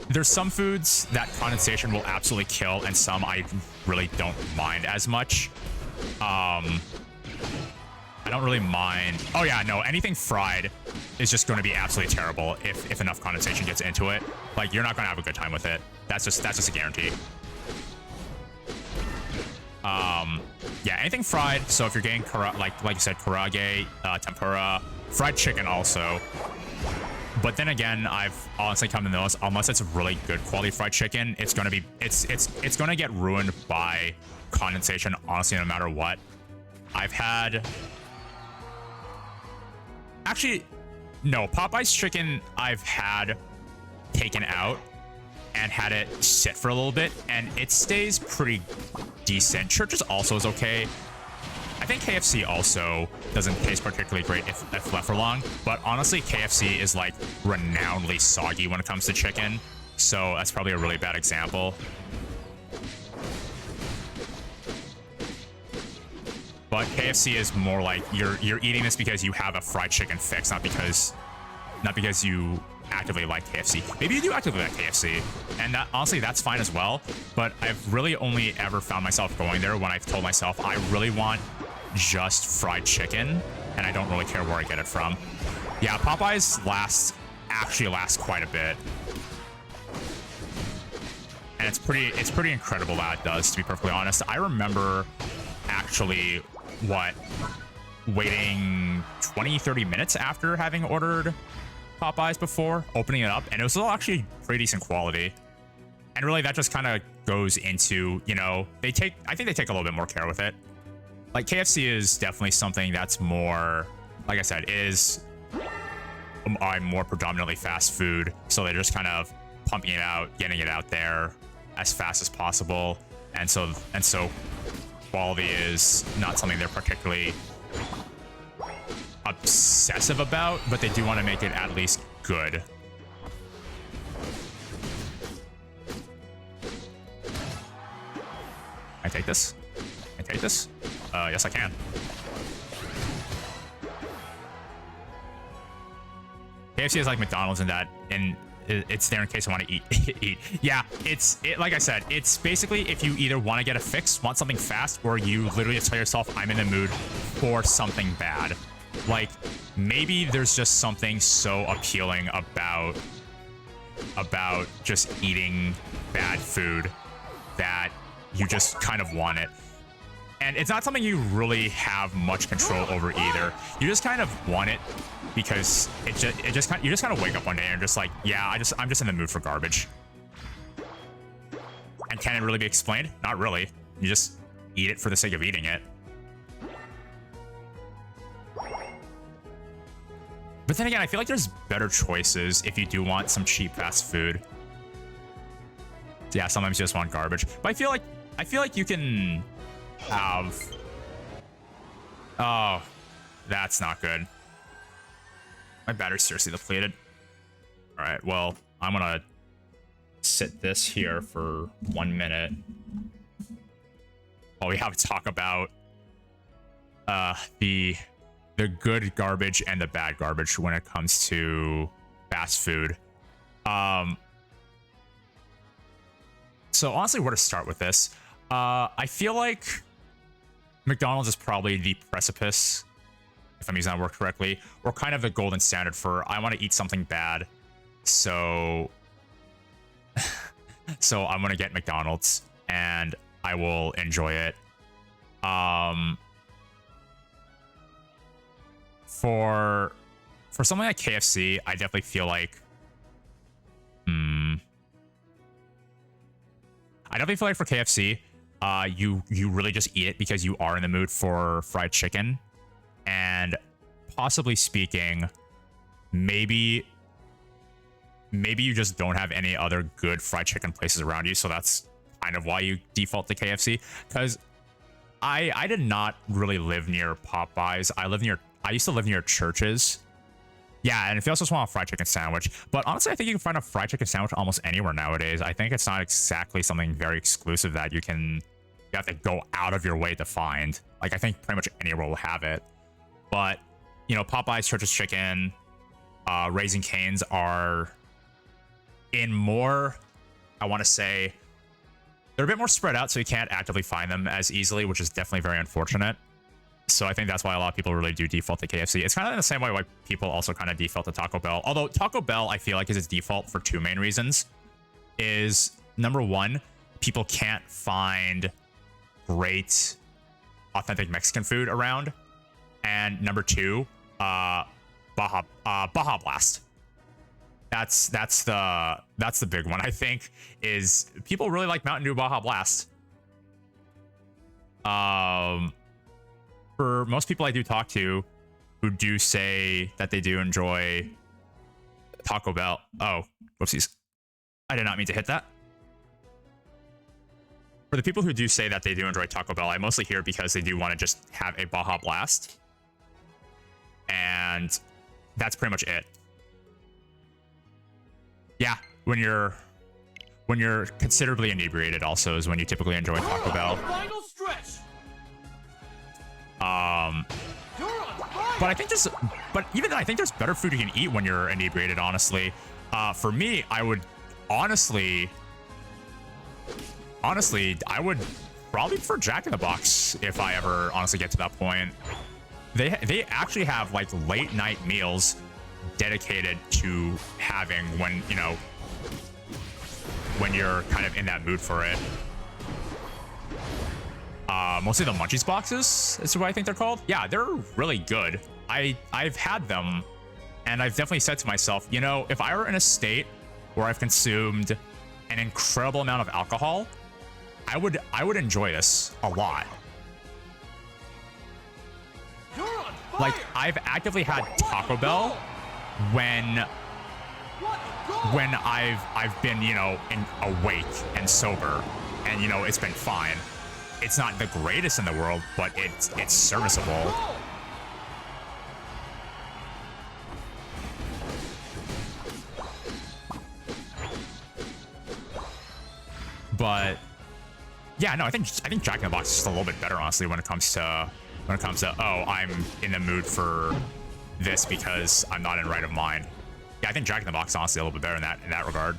there's some foods that condensation will absolutely kill, and some I really don't mind as much. I don't really mind. Oh yeah, no, anything fried is just going to be absolutely terrible if enough condensation gets into it. Like, you're not going to have a good time with it. That's just a guarantee. Yeah, anything fried. So if you're getting like you said, karage, tempura, fried chicken also. But then again, I've honestly come to notice, unless it's a really good quality fried chicken, it's gonna be it's gonna get ruined by condensation, honestly, no matter what. I've had... Actually, no, Popeye's chicken I've had taken out and had it sit for a little bit, and it stays pretty decent. Church's also is okay. I think KFC also doesn't taste particularly great if left for long, but honestly, KFC is like renownedly soggy when it comes to chicken, so that's probably a really bad example. But KFC is more like you're eating this because you have a fried chicken fix, not because you actively like KFC. Maybe you do actively like KFC, and that, honestly, that's fine as well. But I've really only ever found myself going there when I've told myself I really want just fried chicken, and I don't really care where I get it from. Yeah, Popeyes actually lasts quite a bit, and it's pretty incredible that it does, to be perfectly honest. I remember actually waiting 20-30 minutes after having ordered Popeyes before, opening it up, and it was still actually pretty decent quality. And really, that just kind of goes into, you know, I think they take a little bit more care with it. Like, KFC is definitely something that's more, like I said, is more predominantly fast food. So they're just kind of pumping it out, getting it out there as fast as possible. And so quality is not something they're particularly obsessive about, but they do want to make it at least good. I take this? I take this? Yes, I can. KFC is like McDonald's in that, and it's there in case I want to eat. Yeah, like I said, it's basically if you either want to get a fix, want something fast, or you literally just tell yourself, I'm in the mood for something bad. Like, maybe there's just something so appealing about just eating bad food that you just kind of want it. And it's not something you really have much control over either. You just kind of want it because you just kind of wake up one day and just like, yeah, I'm just in the mood for garbage. And can it really be explained? Not really. You just eat it for the sake of eating it. But then again, I feel like there's better choices if you do want some cheap fast food. Yeah, sometimes you just want garbage. But I feel like you can have... Oh, that's not good. My battery's seriously depleted. All right, well, I'm gonna sit this here for 1 minute while we have to talk about the good garbage and the bad garbage when it comes to fast food. So honestly, where to start with this? I feel like McDonald's is probably the precipice, if I'm using that word correctly, or kind of the golden standard for I want to eat something bad, so I'm gonna get McDonald's and I will enjoy it. For something like KFC, I definitely feel like for KFC, you really just eat it because you are in the mood for fried chicken. And possibly speaking, maybe you just don't have any other good fried chicken places around you, so that's kind of why you default to KFC. Because I did not really live near Popeyes. I used to live near churches. Yeah, and if you also just want a fried chicken sandwich. But honestly, I think you can find a fried chicken sandwich almost anywhere nowadays. I think it's not exactly something very exclusive that you have to go out of your way to find. Like, I think pretty much anywhere will have it. But, you know, Popeyes, Church's Chicken, Raising Cane's are in more, I want to say, they're a bit more spread out, so you can't actively find them as easily, which is definitely very unfortunate. So I think that's why a lot of people really do default to KFC. It's kind of in the same way why people also kind of default to Taco Bell. Although Taco Bell, I feel like, is its default for two main reasons. Is, number one, people can't find great, authentic Mexican food around. And number two, Baja Blast. That's the big one, I think, is people really like Mountain Dew Baja Blast. For most people I do talk to who do say that they do enjoy Taco Bell. Oh, whoopsies. I did not mean to hit that. For the people who do say that they do enjoy Taco Bell, I mostly hear because they do want to just have a Baja Blast. And that's pretty much it. Yeah, when you're considerably inebriated also is when you typically enjoy Taco Bell. Final stretch. But I think even then, I think there's better food you can eat when you're inebriated, honestly. For me, I would honestly, I would probably prefer Jack in the Box if I ever honestly get to that point. They actually have like late night meals dedicated to having when, you know, when you're kind of in that mood for it. Mostly the Munchies boxes is what I think they're called. Yeah, they're really good. I've had them, and I've definitely said to myself, you know, if I were in a state where I've consumed an incredible amount of alcohol, I would enjoy this a lot. You're on fire. Like, I've actively had Taco Bell when I've been, you know, awake and sober, and, you know, it's been fine. It's not the greatest in the world, but it's serviceable. But yeah, no, I think Jack in the Box is just a little bit better, honestly, when it comes to oh, I'm in the mood for this because I'm not in right of mind. Yeah, I think Jack in the Box is honestly a little bit better in that regard.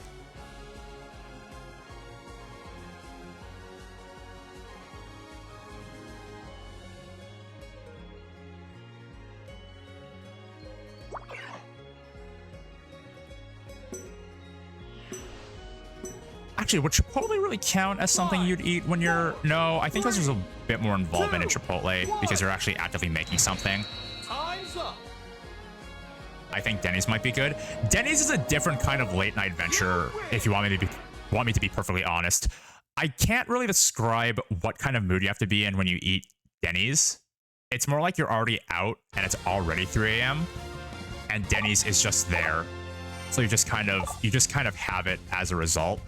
Actually, would Chipotle really count as something you'd eat when you're... No, I think there's a bit more involvement in Chipotle because they're actually actively making something. Time's up. I think Denny's might be good. Denny's is a different kind of late night venture, if you want me to be perfectly honest. I can't really describe what kind of mood you have to be in when you eat Denny's. It's more like you're already out and it's already 3 a.m. and Denny's is just there. So you just kind of have it as a result.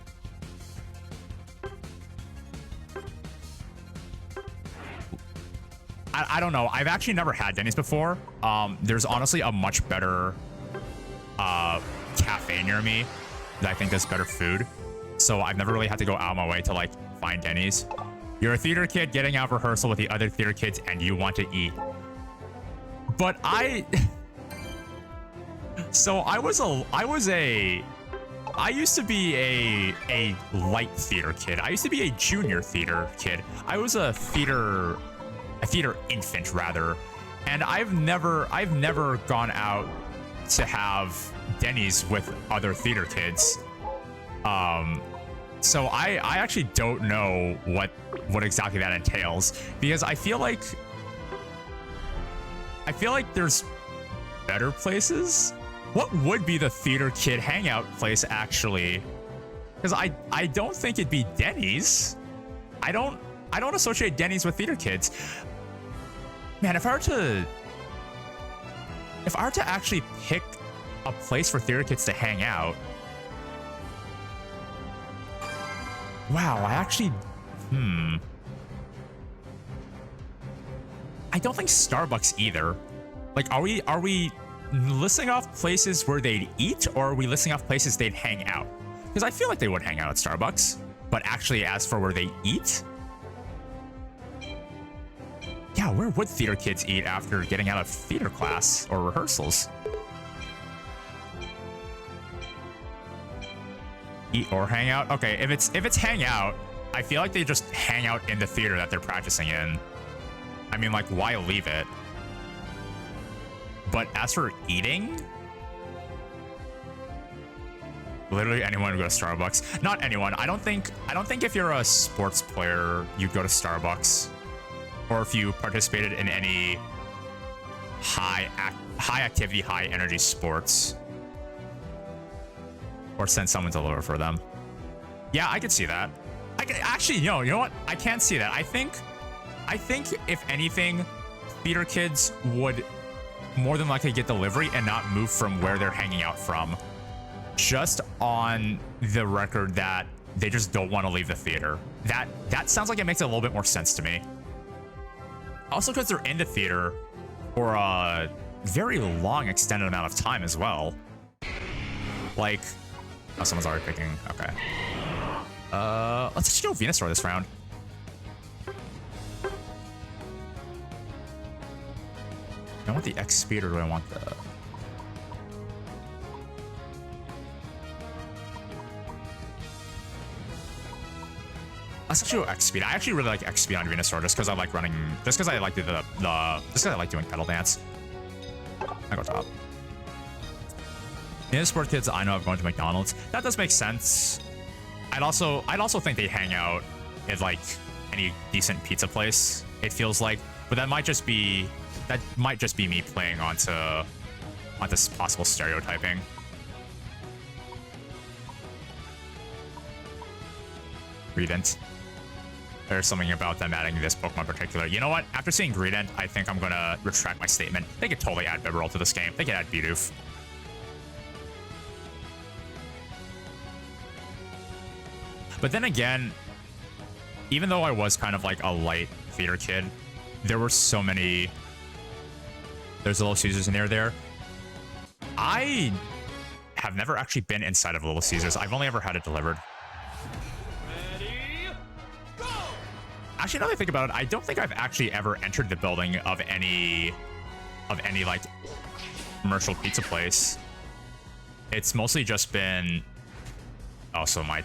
I don't know. I've actually never had Denny's before. There's honestly a much better cafe near me that I think does better food. So I've never really had to go out of my way to like find Denny's. You're a theater kid getting out of rehearsal with the other theater kids and you want to eat. But I used to be a light theater kid. I used to be a junior theater kid. I was a theater infant rather, and I've never gone out to have Denny's with other theater kids. So I actually don't know what exactly that entails, because I feel like there's better places. What would be the theater kid hangout place actually? Because I don't think it'd be Denny's. I don't associate Denny's with theater kids. Man, if I were to actually pick a place for theater kids to hang out, wow, I don't think Starbucks either. Like, are we listing off places where they'd eat, or are we listing off places they'd hang out? Because I feel like they would hang out at Starbucks, but actually as for where they eat, yeah, where would theater kids eat after getting out of theater class or rehearsals? Eat or hang out? Okay, if it's hang out, I feel like they just hang out in the theater that they're practicing in. I mean, like, why leave it? But as for eating, literally anyone would go to Starbucks. Not anyone. I don't think if you're a sports player, you'd go to Starbucks. Or if you participated in any high activity, high energy sports, or send someone to deliver for them. Yeah, I could see that. I could actually, you know what? I can't see that. I think if anything, theater kids would more than likely get delivery and not move from where they're hanging out from. Just on the record that they just don't want to leave the theater. That sounds like it makes a little bit more sense to me. Also, because they're in the theater for a very long, extended amount of time as well. Like, oh, someone's already picking. Okay. Let's just go Venusaur this round. I want the X speed, or do I want the... Let's just go X speed. I actually really like X speed on Venusaur just because I like running, just because I like doing pedal dance. I go top. The sport kids I know of going to McDonald's. That does make sense. I'd also think they hang out at like any decent pizza place. It feels like, but that might just be me playing onto possible stereotyping. Greedent. There's something about them adding this Pokemon in particular. You know what? After seeing Greedent, I think I'm gonna retract my statement. They could totally add Bibarel to this game. They could add Bidoof. But then again, even though I was kind of like a light theater kid, there were so many... There's Little Caesars in there. I have never actually been inside of Little Caesars. I've only ever had it delivered. Ready, go! Actually, now that I think about it, I don't think I've actually ever entered the building of any like commercial pizza place. It's mostly just been... Also, my...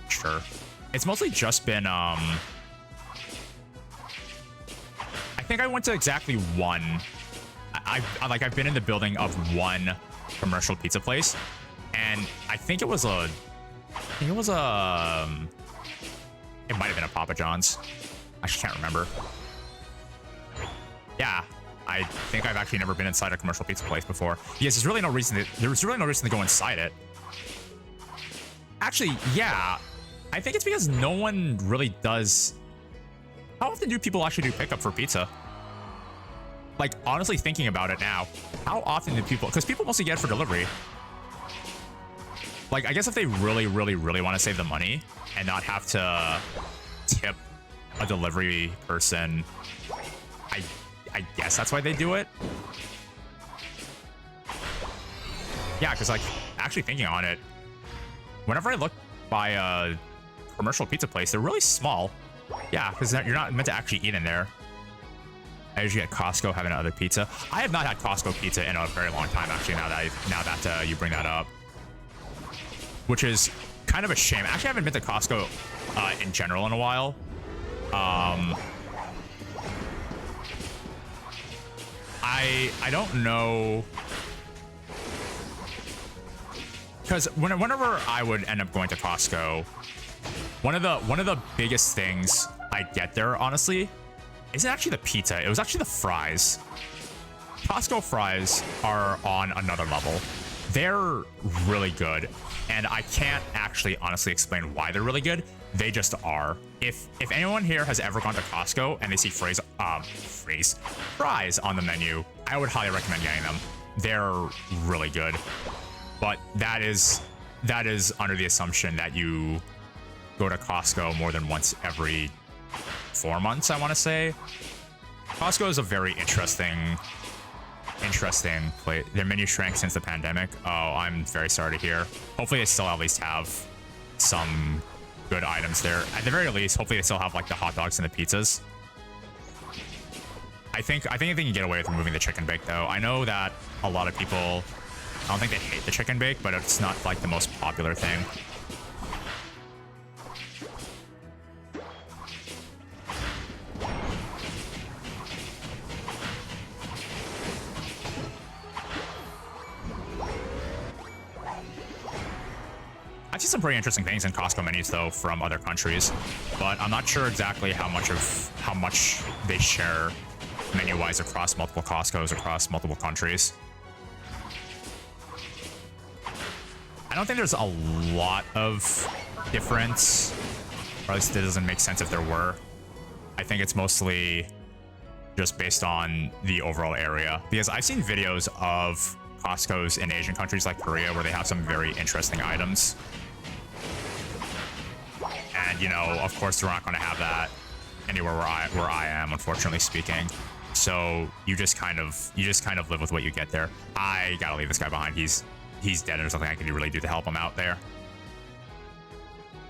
Sure. It's mostly just been, I think I went to exactly one. I've been in the building of one commercial pizza place, and I think it was a... it might have been a Papa John's. I just can't remember. Yeah, I think I've actually never been inside a commercial pizza place before. Yes, there's really no reason to go inside it. Actually, yeah, I think it's because no one really does. How often do people actually do pickup for pizza? Like, honestly, thinking about it now, how often do people? Because people mostly get it for delivery. Like, I guess if they really, really, really want to save the money and not have to tip a delivery person, I guess that's why they do it. Yeah, because like actually thinking on it, whenever I look by a commercial pizza place, they're really small. Yeah, because you're not meant to actually eat in there. I usually at Costco having another pizza. I have not had Costco pizza in a very long time, actually. Now that you bring that up, which is kind of a shame. Actually, I haven't been to Costco in general in a while. I don't know, because whenever I would end up going to Costco, one of the biggest things I get there, honestly, isn't actually the pizza. It was actually the fries. Costco fries are on another level. They're really good, and I can't actually honestly explain why they're really good. They just are. If anyone here has ever gone to Costco and they see fries on the menu, I would highly recommend getting them. They're really good. But that is under the assumption that you go to Costco more than once every 4 months, I want to say. Costco is a very interesting place. Their menu shrank since the pandemic. Oh, I'm very sorry to hear. Hopefully they still at least have some good items there. At the very least, hopefully they still have like the hot dogs and the pizzas. I think they can get away with removing the chicken bake though. I know that a lot of people, I don't think they hate the chicken bake, but it's not like the most popular thing. I've seen some pretty interesting things in Costco menus though from other countries, but I'm not sure exactly how much they share menu-wise across multiple Costcos across multiple countries. I don't think there's a lot of difference, or at least it doesn't make sense if there were. I think it's mostly just based on the overall area, because I've seen videos of Costco's in Asian countries like Korea where they have some very interesting items. And, you know, of course, they're not going to have that anywhere where I am, unfortunately speaking. So you just kind of live with what you get there. I gotta leave this guy behind. He's dead, and there's nothing I can really do to help him out there.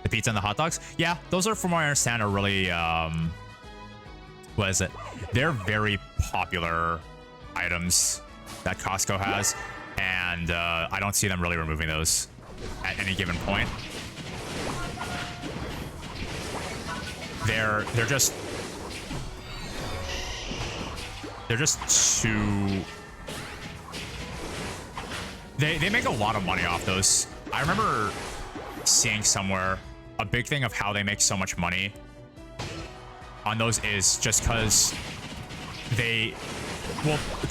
The pizza and the hot dogs, yeah, those are, from what I understand, are really what is it? They're very popular items that Costco has, and I don't see them really removing those at any given point. They're just too... They make a lot of money off those. I remember seeing somewhere a big thing of how they make so much money on those is just because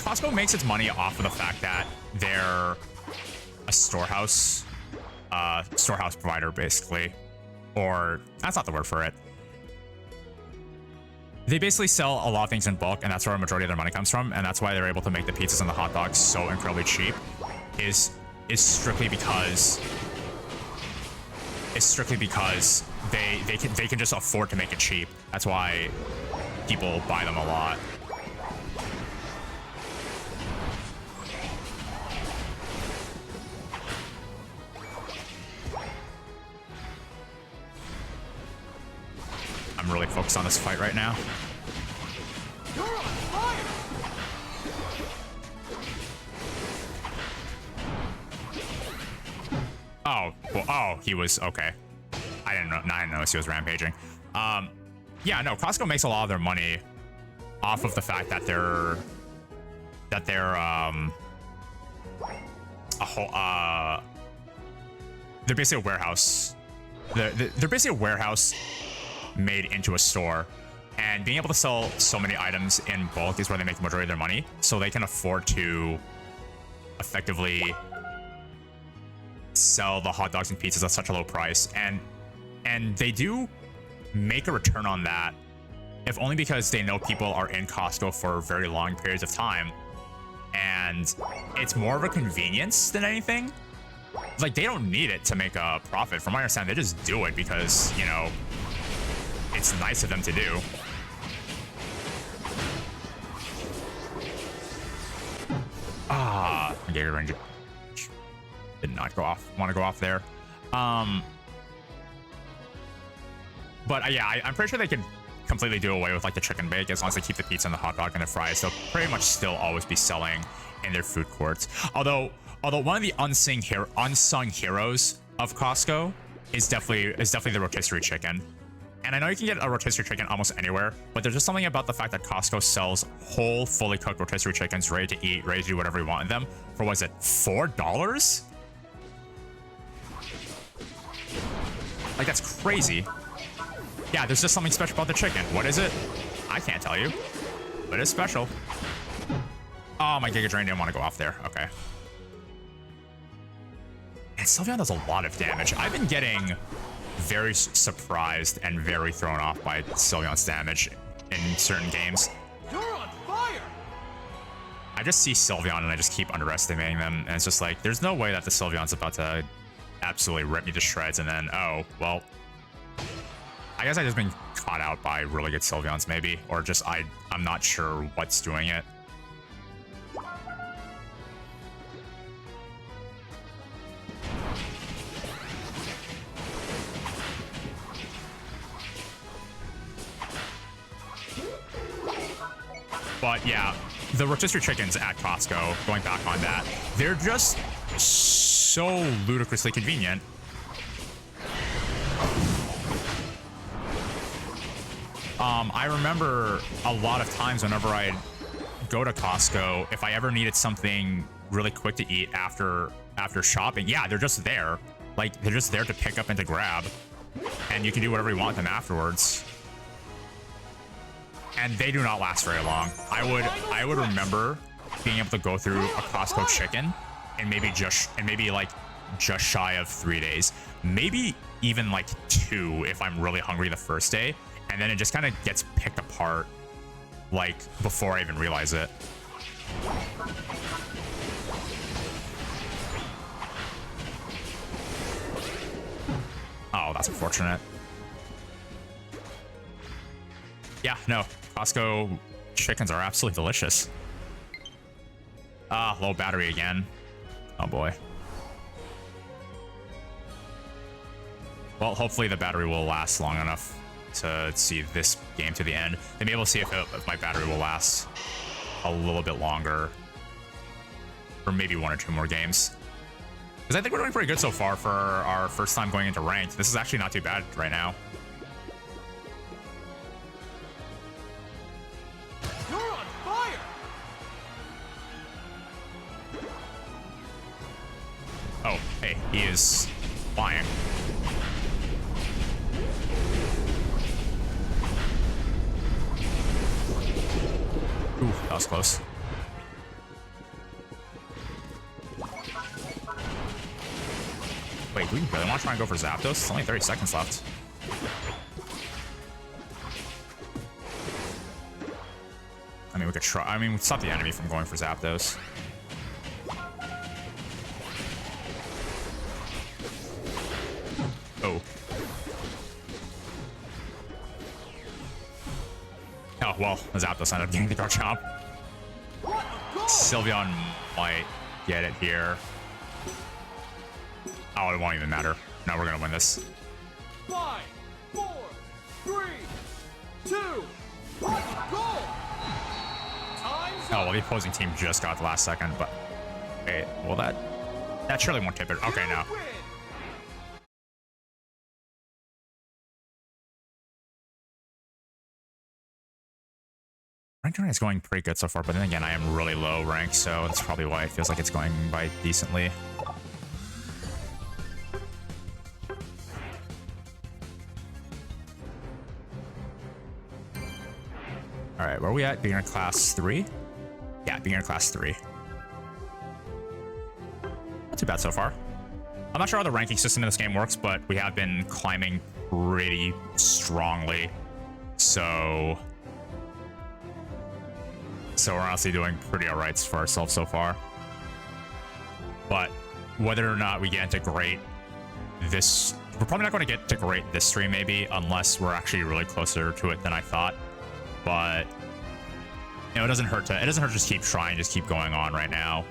Costco makes its money off of the fact that they're a storehouse provider, basically. or that's not the word for it. They basically sell a lot of things in bulk, and that's where a majority of their money comes from, and that's why they're able to make the pizzas and the hot dogs so incredibly cheap. Is strictly because they can just afford to make it cheap. That's why people buy them a lot. I'm really focused on this fight right now. You're on fire! Oh, well, oh, he was okay. I didn't notice he was rampaging. Yeah, no, Costco makes a lot of their money off of the fact that they're basically a warehouse. They're basically a warehouse made into a store, and being able to sell so many items in bulk is where they make the majority of their money, so they can afford to effectively sell the hot dogs and pizzas at such a low price, and they do make a return on that, if only because they know people are in Costco for very long periods of time, and it's more of a convenience than anything. Like, they don't need it to make a profit. From my understanding, they just do it because, you know, it's nice of them to do. Ah, Gator Ranger did not go off. Want to go off there. But yeah, I'm pretty sure they could completely do away with like the chicken bake as long as they keep the pizza and the hot dog and the fries. They'll pretty much still always be selling in their food courts. Although one of the unsung heroes of Costco is definitely the rotisserie chicken. And I know you can get a rotisserie chicken almost anywhere, but there's just something about the fact that Costco sells whole, fully cooked rotisserie chickens, ready to eat, ready to do whatever you want in them, for, what is it, $4? Like, that's crazy. Yeah, there's just something special about the chicken. What is it? I can't tell you, but it's special. Oh, my Giga Drain didn't want to go off there. Okay. And Sylveon does a lot of damage. I've been getting very surprised and very thrown off by Sylveon's damage in certain games. You're on fire! I just see Sylveon and I just keep underestimating them, and it's just like, there's no way that the Sylveon's about to absolutely rip me to shreds, and then, oh, well, I guess I've just been caught out by really good Sylveons, maybe, or just I'm not sure what's doing it. But yeah, the rotisserie chickens at Costco, going back on that, they're just so ludicrously convenient. I remember a lot of times whenever I'd go to Costco, if I ever needed something really quick to eat after shopping, yeah, they're just there. Like, they're just there to pick up and to grab, and you can do whatever you want with them afterwards. And they do not last very long. I would remember being able to go through a Costco chicken and maybe just shy of 3 days, maybe even like 2 if I'm really hungry the first day, and then it just kind of gets picked apart like before I even realize it. Oh, that's unfortunate. Yeah, no, Costco chickens are absolutely delicious. Ah, low battery again. Oh boy. Well, hopefully the battery will last long enough to see this game to the end. And be able to see if my battery will last a little bit longer. Or maybe 1 or 2 more games. Because I think we're doing pretty good so far for our first time going into ranked. This is actually not too bad right now. You're on fire! Oh, hey, he is flying. Ooh, that was close. Wait, do we really want to try and go for Zapdos? It's only 30 seconds left. we could try. I mean, we stop the enemy from going for Zapdos. Oh. Oh, well, Zapdos ended up getting the Garchomp. Sylveon might get it here. Oh, it won't even matter. No, we're gonna win this. 5, 4, 3, 2, 1, go! Time's Oh, well, the opposing team just got the last second, but... Wait, well, that surely won't tip it. Okay, no. Rank journey is going pretty good so far, but then again, I am really low rank, so that's probably why it feels like it's going by decently. All right, where are we at? Beginner class 3? Yeah, beginner class 3. Not too bad so far. I'm not sure how the ranking system in this game works, but we have been climbing pretty strongly. So we're honestly doing pretty alright for ourselves so far. But whether or not we get into great this... We're probably not going to get to great this stream, maybe, unless we're actually really closer to it than I thought. But, you know, it doesn't hurt to just keep trying, just keep going on right now.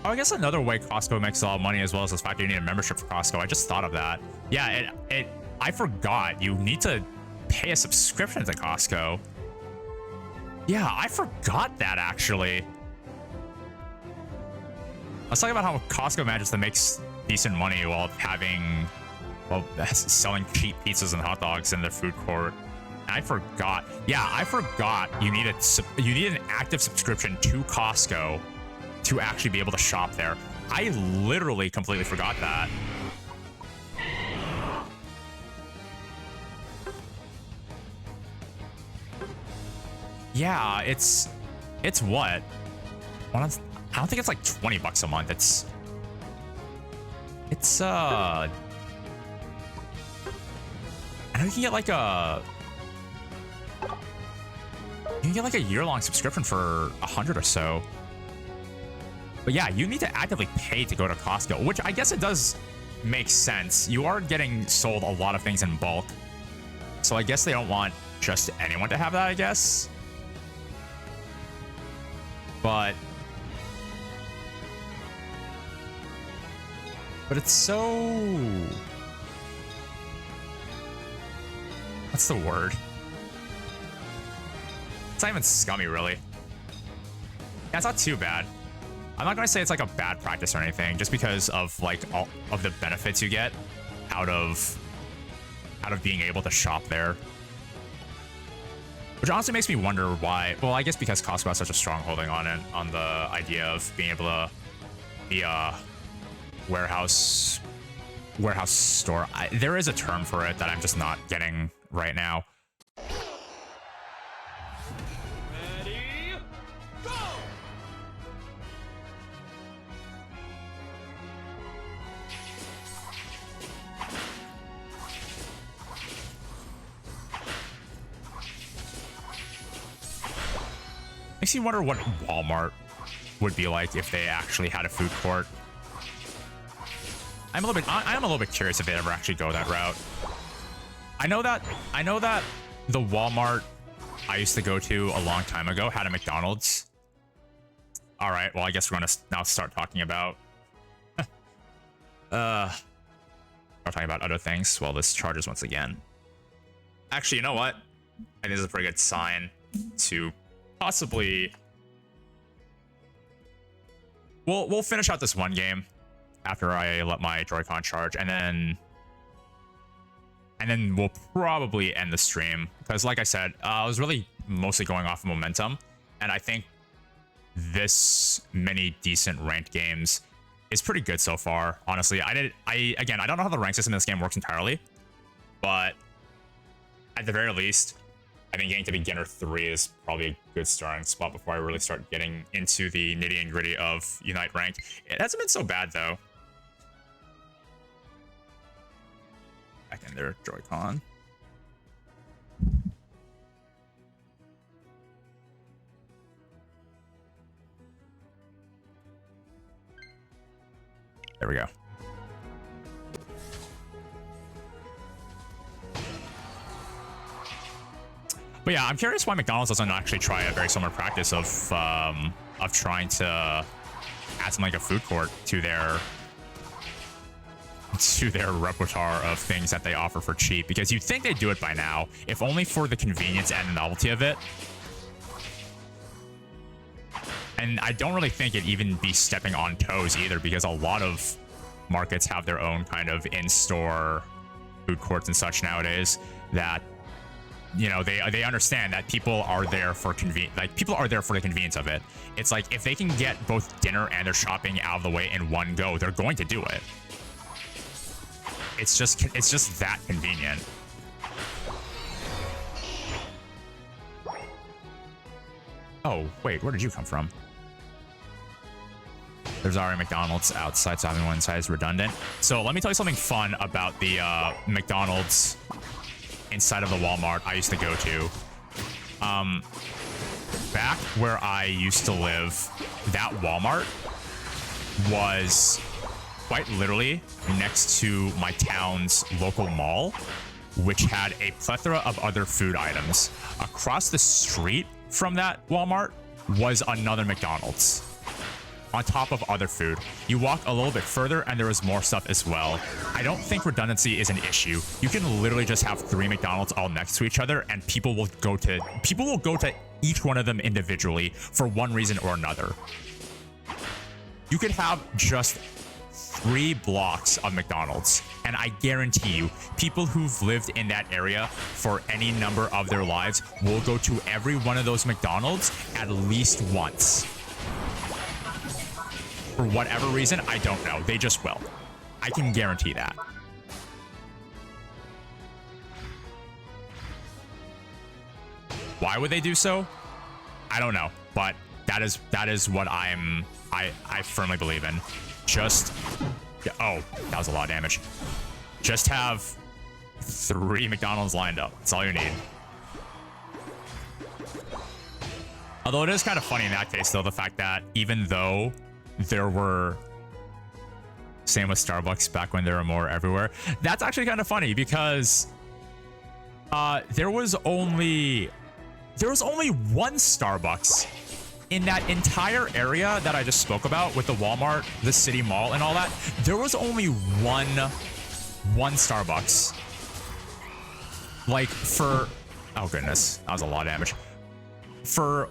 Oh, I guess another way Costco makes a lot of money as well as the fact that you need a membership for Costco. I just thought of that. Yeah, I forgot. You need to pay a subscription to Costco. Yeah, I forgot that, actually. I was talking about how Costco manages to make decent money while selling cheap pizzas and hot dogs in their food court. And I forgot. Yeah, I forgot you need an active subscription to Costco to actually be able to shop there. I literally completely forgot that. Yeah, it's what? I don't think it's like 20 bucks a month. It's I know you can get like a year-long subscription for 100 or so. But yeah, you need to actively pay to go to Costco, which I guess it does make sense. You are getting sold a lot of things in bulk. So I guess they don't want just anyone to have that, I guess. But it's so... What's the word? It's not even scummy, really. Yeah, it's not too bad. I'm not gonna say it's like a bad practice or anything, just because of like all of the benefits you get out of being able to shop there. Which honestly makes me wonder why. Well, I guess because Costco has such a strong holding on the idea of being able to be a warehouse store. There is a term for it that I'm just not getting right now. ready, go! Makes you wonder what Walmart would be like if they actually had a food court. I am a little bit curious if they ever actually go that route. I know that the Walmart I used to go to a long time ago had a McDonald's. All right, well, I guess we're gonna now start talking about start talking about other things while this charges once again. Actually, you know what? I think this is a pretty good sign to possibly... We'll finish out this one game after I let my Joy-Con charge, and then And then we'll probably end the stream. Because like I said, I was really mostly going off of momentum. And I think this many decent ranked games is pretty good so far. Honestly, again, I don't know how the rank system in this game works entirely. But at the very least, I think getting to beginner 3 is probably a good starting spot before I really start getting into the nitty and gritty of Unite rank. It hasn't been so bad though. Back in there, Joycon. There we go. But yeah, I'm curious why McDonald's doesn't actually try a very similar practice of trying to add something like a food court to their repertoire of things that they offer for cheap, because you'd think they'd do it by now, if only for the convenience and the novelty of it. And I don't really think it'd even be stepping on toes either, because a lot of markets have their own kind of in-store food courts and such nowadays that, you know, they understand that people are there for people are there for the convenience of it. It's like if they can get both dinner and their shopping out of the way in one go, they're going to do it. It's just that convenient. Oh, wait, where did you come from? There's already McDonald's outside, so having one inside is redundant. So let me tell you something fun about the McDonald's inside of the Walmart I used to go to. Back where I used to live, that Walmart was quite literally next to my town's local mall, which had a plethora of other food items. Across the street from that Walmart was another McDonald's, on top of other food. You walk a little bit further and there was more stuff as well. I don't think redundancy is an issue. You can literally just have 3 McDonald's all next to each other and people will go to each one of them individually for one reason or another. You could have just 3 blocks of McDonald's, and I guarantee you, people who've lived in that area for any number of their lives will go to every one of those McDonald's at least once. For whatever reason, I don't know. They just will. I can guarantee that. Why would they do so? I don't know, but that is what I firmly believe in. Just, oh, that was a lot of damage. Just have 3 McDonald's lined up. That's all you need. Although it is kind of funny in that case, though, the fact that even though there were, same with Starbucks back when there were more everywhere, that's actually kind of funny because there was only one Starbucks in that entire area that I just spoke about with the Walmart, the city mall, and all that. There was only one Starbucks. Like for, oh goodness, that was a lot of damage. For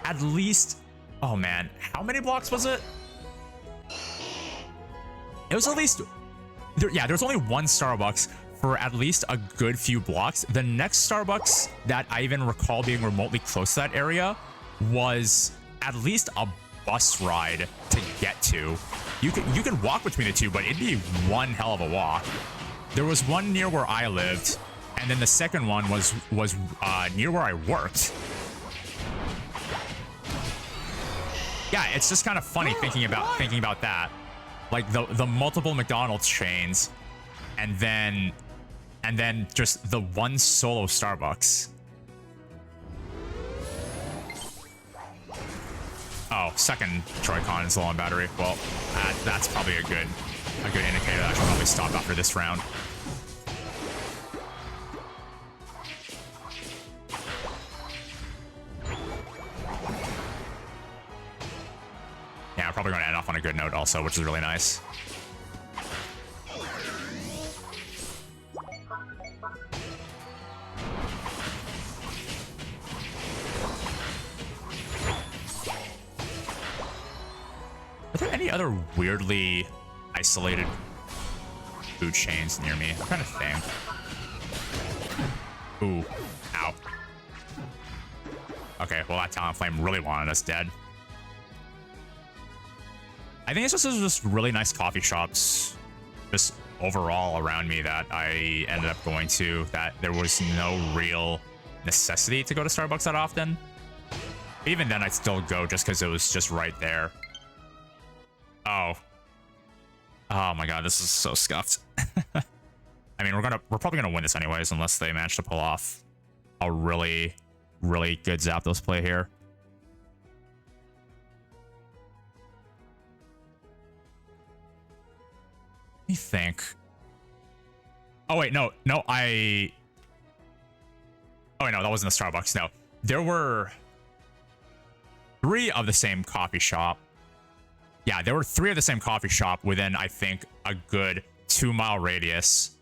at least, oh man, how many blocks was it? It was at least, yeah, there was only one Starbucks for at least a good few blocks. The next Starbucks that I even recall being remotely close to that area was at least a bus ride to get to. You can walk between the two, but it'd be one hell of a walk. There was one near where I lived, and then the second one was near where I worked. Yeah, it's just kind of funny thinking about that, like the multiple McDonald's chains, and then just the one solo Starbucks. Oh, second Joycon is low on battery. Well, that's probably a good indicator that I should probably stop after this round. Yeah, I'm probably going to end off on a good note also, which is really nice. Are there any other weirdly isolated food chains near me. I'm trying to think. Ooh. Ow. Okay, well, that Talonflame really wanted us dead. I think it's just really nice coffee shops just overall around me that I ended up going to, that there was no real necessity to go to Starbucks that often. Even then, I'd still go just because it was just right there. Oh. Oh my god, this is so scuffed. I mean, we're probably gonna win this anyways, unless they manage to pull off a really, really good Zapdos play here. Let me think. Oh wait, no, oh wait, no, that wasn't a Starbucks. No, there were 3 of the same coffee shop. Yeah, there were 3 of the same coffee shop within, I think, a good 2-mile radius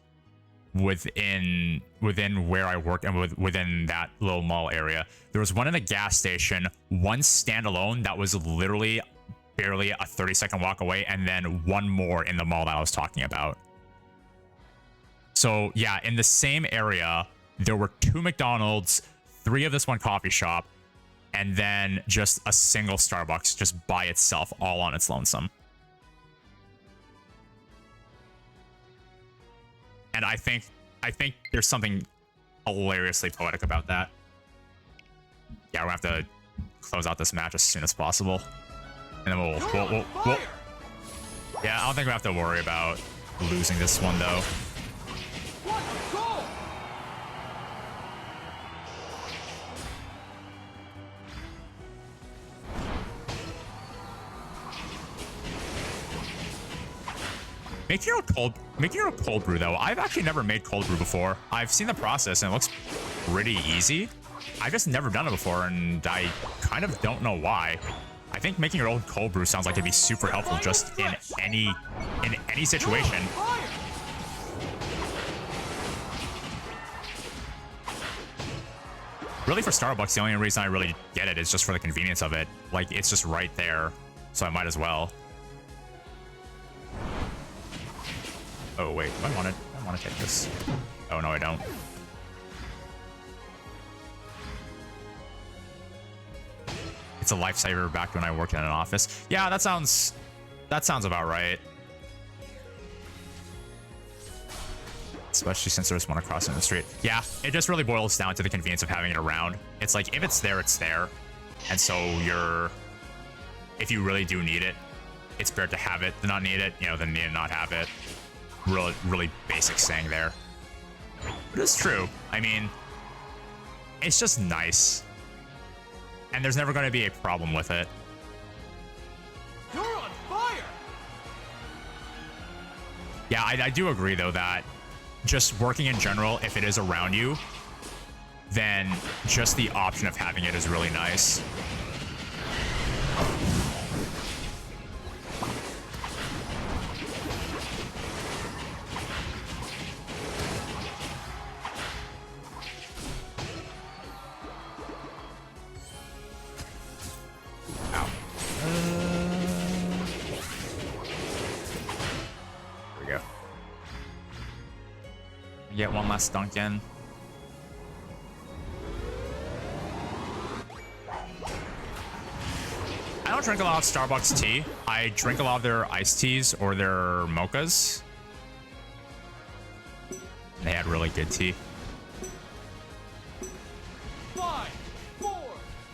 within where I work and within that little mall area. There was one in a gas station, one standalone that was literally barely a 30-second walk away, and then one more in the mall that I was talking about. So yeah, in the same area, there were 2 McDonald's, 3 of this one coffee shop, and then just a single Starbucks just by itself, all on its lonesome. And I think there's something hilariously poetic about that. Yeah, we're gonna have to close out this match as soon as possible. And then we'll yeah, I don't think we have to worry about losing this one though. Making your own cold brew though, I've actually never made cold brew before. I've seen the process and it looks pretty easy. I've just never done it before, and I kind of don't know why. I think making your own cold brew sounds like it'd be super helpful just in any situation. Really, for Starbucks, the only reason I really get it is just for the convenience of it. Like, it's just right there, so I might as well. Oh wait, I want to take this. Oh no, I don't. It's a lifesaver back when I worked in an office. Yeah, that sounds about right. Especially since there's one across in the street. Yeah, it just really boils down to the convenience of having it around. It's like, if it's there, it's there. And so if you really do need it, it's better to have it than not need it, you know, than need to not have it. Really, really basic saying there. But it's true. I mean, it's just nice. And there's never going to be a problem with it. You're on fire! Yeah, I do agree, though, that just working in general, if it is around you, then just the option of having it is really nice. Get one last dunk in. I don't drink a lot of Starbucks tea. I drink a lot of their iced teas or their mochas. They had really good tea. 5, 4,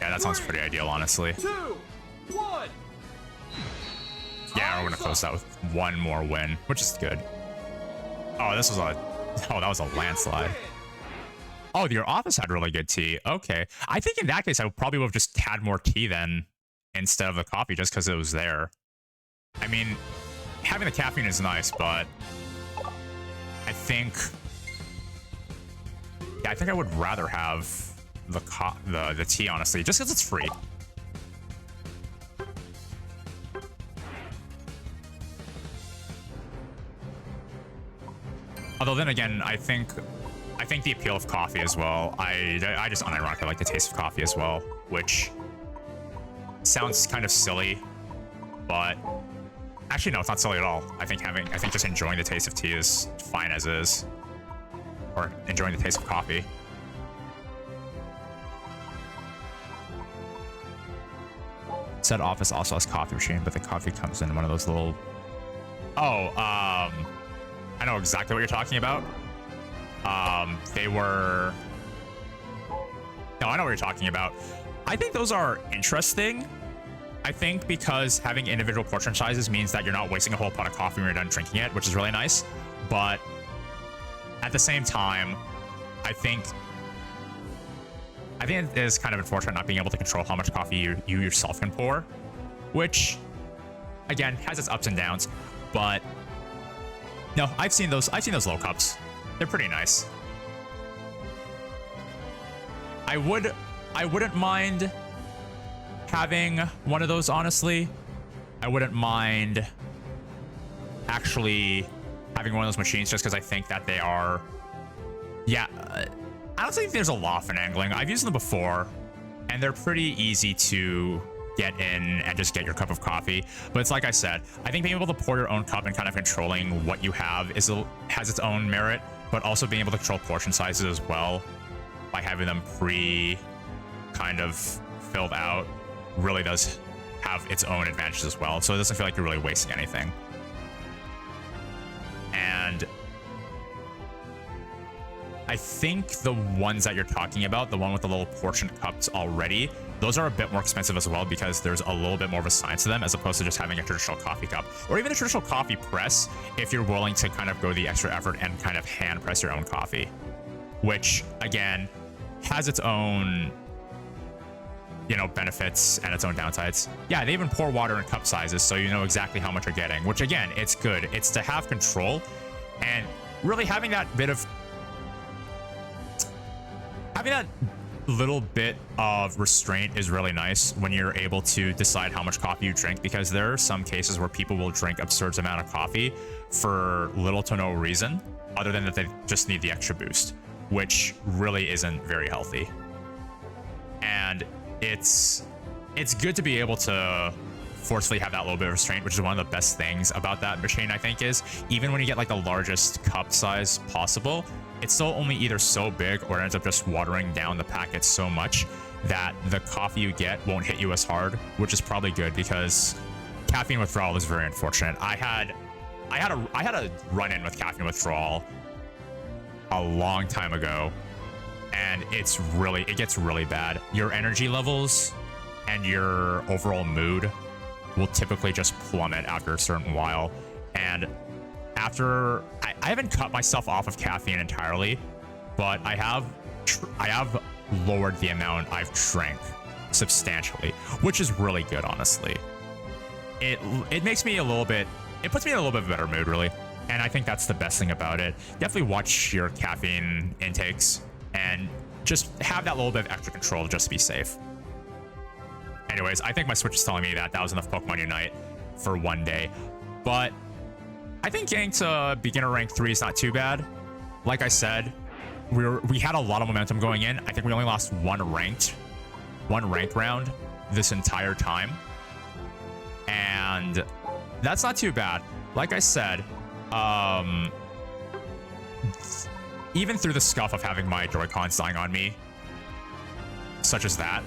yeah, that sounds pretty ideal, honestly. 2, 1. Yeah, we're gonna close out with one more win, which is good. Oh, that was a landslide. Oh, your office had really good tea. Okay. I think in that case, I probably would have just had more tea then instead of the coffee just because it was there. I mean, having the caffeine is nice, but I think I would rather have the tea, honestly, just because it's free. Although then again, I think the appeal of coffee as well. I just unironically like the taste of coffee as well, which sounds kind of silly, but Actually, no, it's not silly at all. I think just enjoying the taste of tea is fine as is. Or enjoying the taste of coffee. Said office also has coffee machine, but the coffee comes in one of those little... Oh, I know exactly what you're talking about. They were... No, I know what you're talking about. I think those are interesting. I think because having individual portion sizes means that you're not wasting a whole pot of coffee when you're done drinking it, which is really nice. But at the same time, I think it is kind of unfortunate not being able to control how much coffee you yourself can pour, which, again, has its ups and downs. But no, I've seen those low cups. They're pretty nice. I wouldn't mind having one of those, honestly. I wouldn't mind actually having one of those machines just because I think that they are... Yeah, I don't think there's a lot in angling. I've used them before, and they're pretty easy to get in and just get your cup of coffee. But it's like I said, I think being able to pour your own cup and kind of controlling what you have has its own merit, but also being able to control portion sizes as well by having them kind of filled out really does have its own advantages as well. So it doesn't feel like you're really wasting anything. And I think the ones that you're talking about, the one with the little portion cups already, those are a bit more expensive as well because there's a little bit more of a science to them as opposed to just having a traditional coffee cup or even a traditional coffee press if you're willing to kind of go the extra effort and kind of hand press your own coffee, which again has its own, you know, benefits and its own downsides. Yeah, they even pour water in cup sizes so you know exactly how much you're getting, which again, it's good. It's to have control and really having that little bit of restraint is really nice when you're able to decide how much coffee you drink, because there are some cases where people will drink absurd amount of coffee for little to no reason other than that they just need the extra boost, which really isn't very healthy. And it's good to be able to forcefully have that little bit of restraint, which is one of the best things about that machine, I think, is even when you get like the largest cup size possible, it's still only either so big or it ends up just watering down the packet so much that the coffee you get won't hit you as hard, which is probably good because caffeine withdrawal is very unfortunate. I had a run-in with caffeine withdrawal a long time ago, and it gets really bad. Your energy levels and your overall mood will typically just plummet after a certain while. And after I haven't cut myself off of caffeine entirely, but I have lowered the amount I've drank substantially, which is really good, honestly. It makes me it puts me in a little bit of a better mood, really. And I think that's the best thing about it. Definitely watch your caffeine intakes and just have that little bit of extra control just to be safe. Anyways, I think my Switch is telling me that was enough Pokemon Unite for one day. But I think getting to beginner rank 3 is not too bad. Like I said, we had a lot of momentum going in. I think we only lost one ranked round this entire time. And that's not too bad. Like I said, even through the scuff of having my Joycons dying on me, such as that,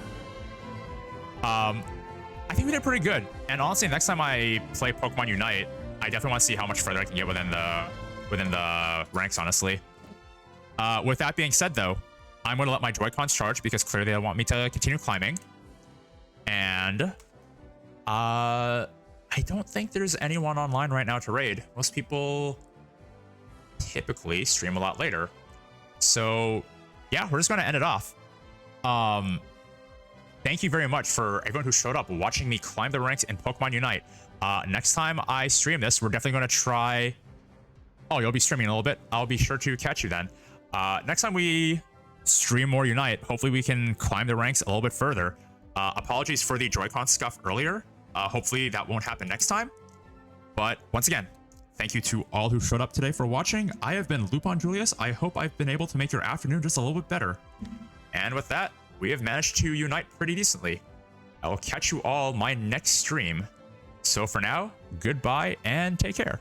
I think we did pretty good. And honestly, next time I play Pokemon Unite, I definitely want to see how much further I can get within the ranks, honestly. With that being said, though, I'm going to let my Joy-Cons charge because clearly they want me to continue climbing. And I don't think there's anyone online right now to raid. Most people typically stream a lot later. So yeah, we're just going to end it off. Thank you very much for everyone who showed up watching me climb the ranks in Pokemon Unite. Next time I stream this, we're definitely going to try... Oh, you'll be streaming in a little bit. I'll be sure to catch you then. Next time we stream more Unite, hopefully we can climb the ranks a little bit further. Apologies for the Joy-Con scuff earlier. Hopefully that won't happen next time. But once again, thank you to all who showed up today for watching. I have been Lupon Julius. I hope I've been able to make your afternoon just a little bit better. And with that, we have managed to unite pretty decently. I will catch you all my next stream. So for now, goodbye and take care.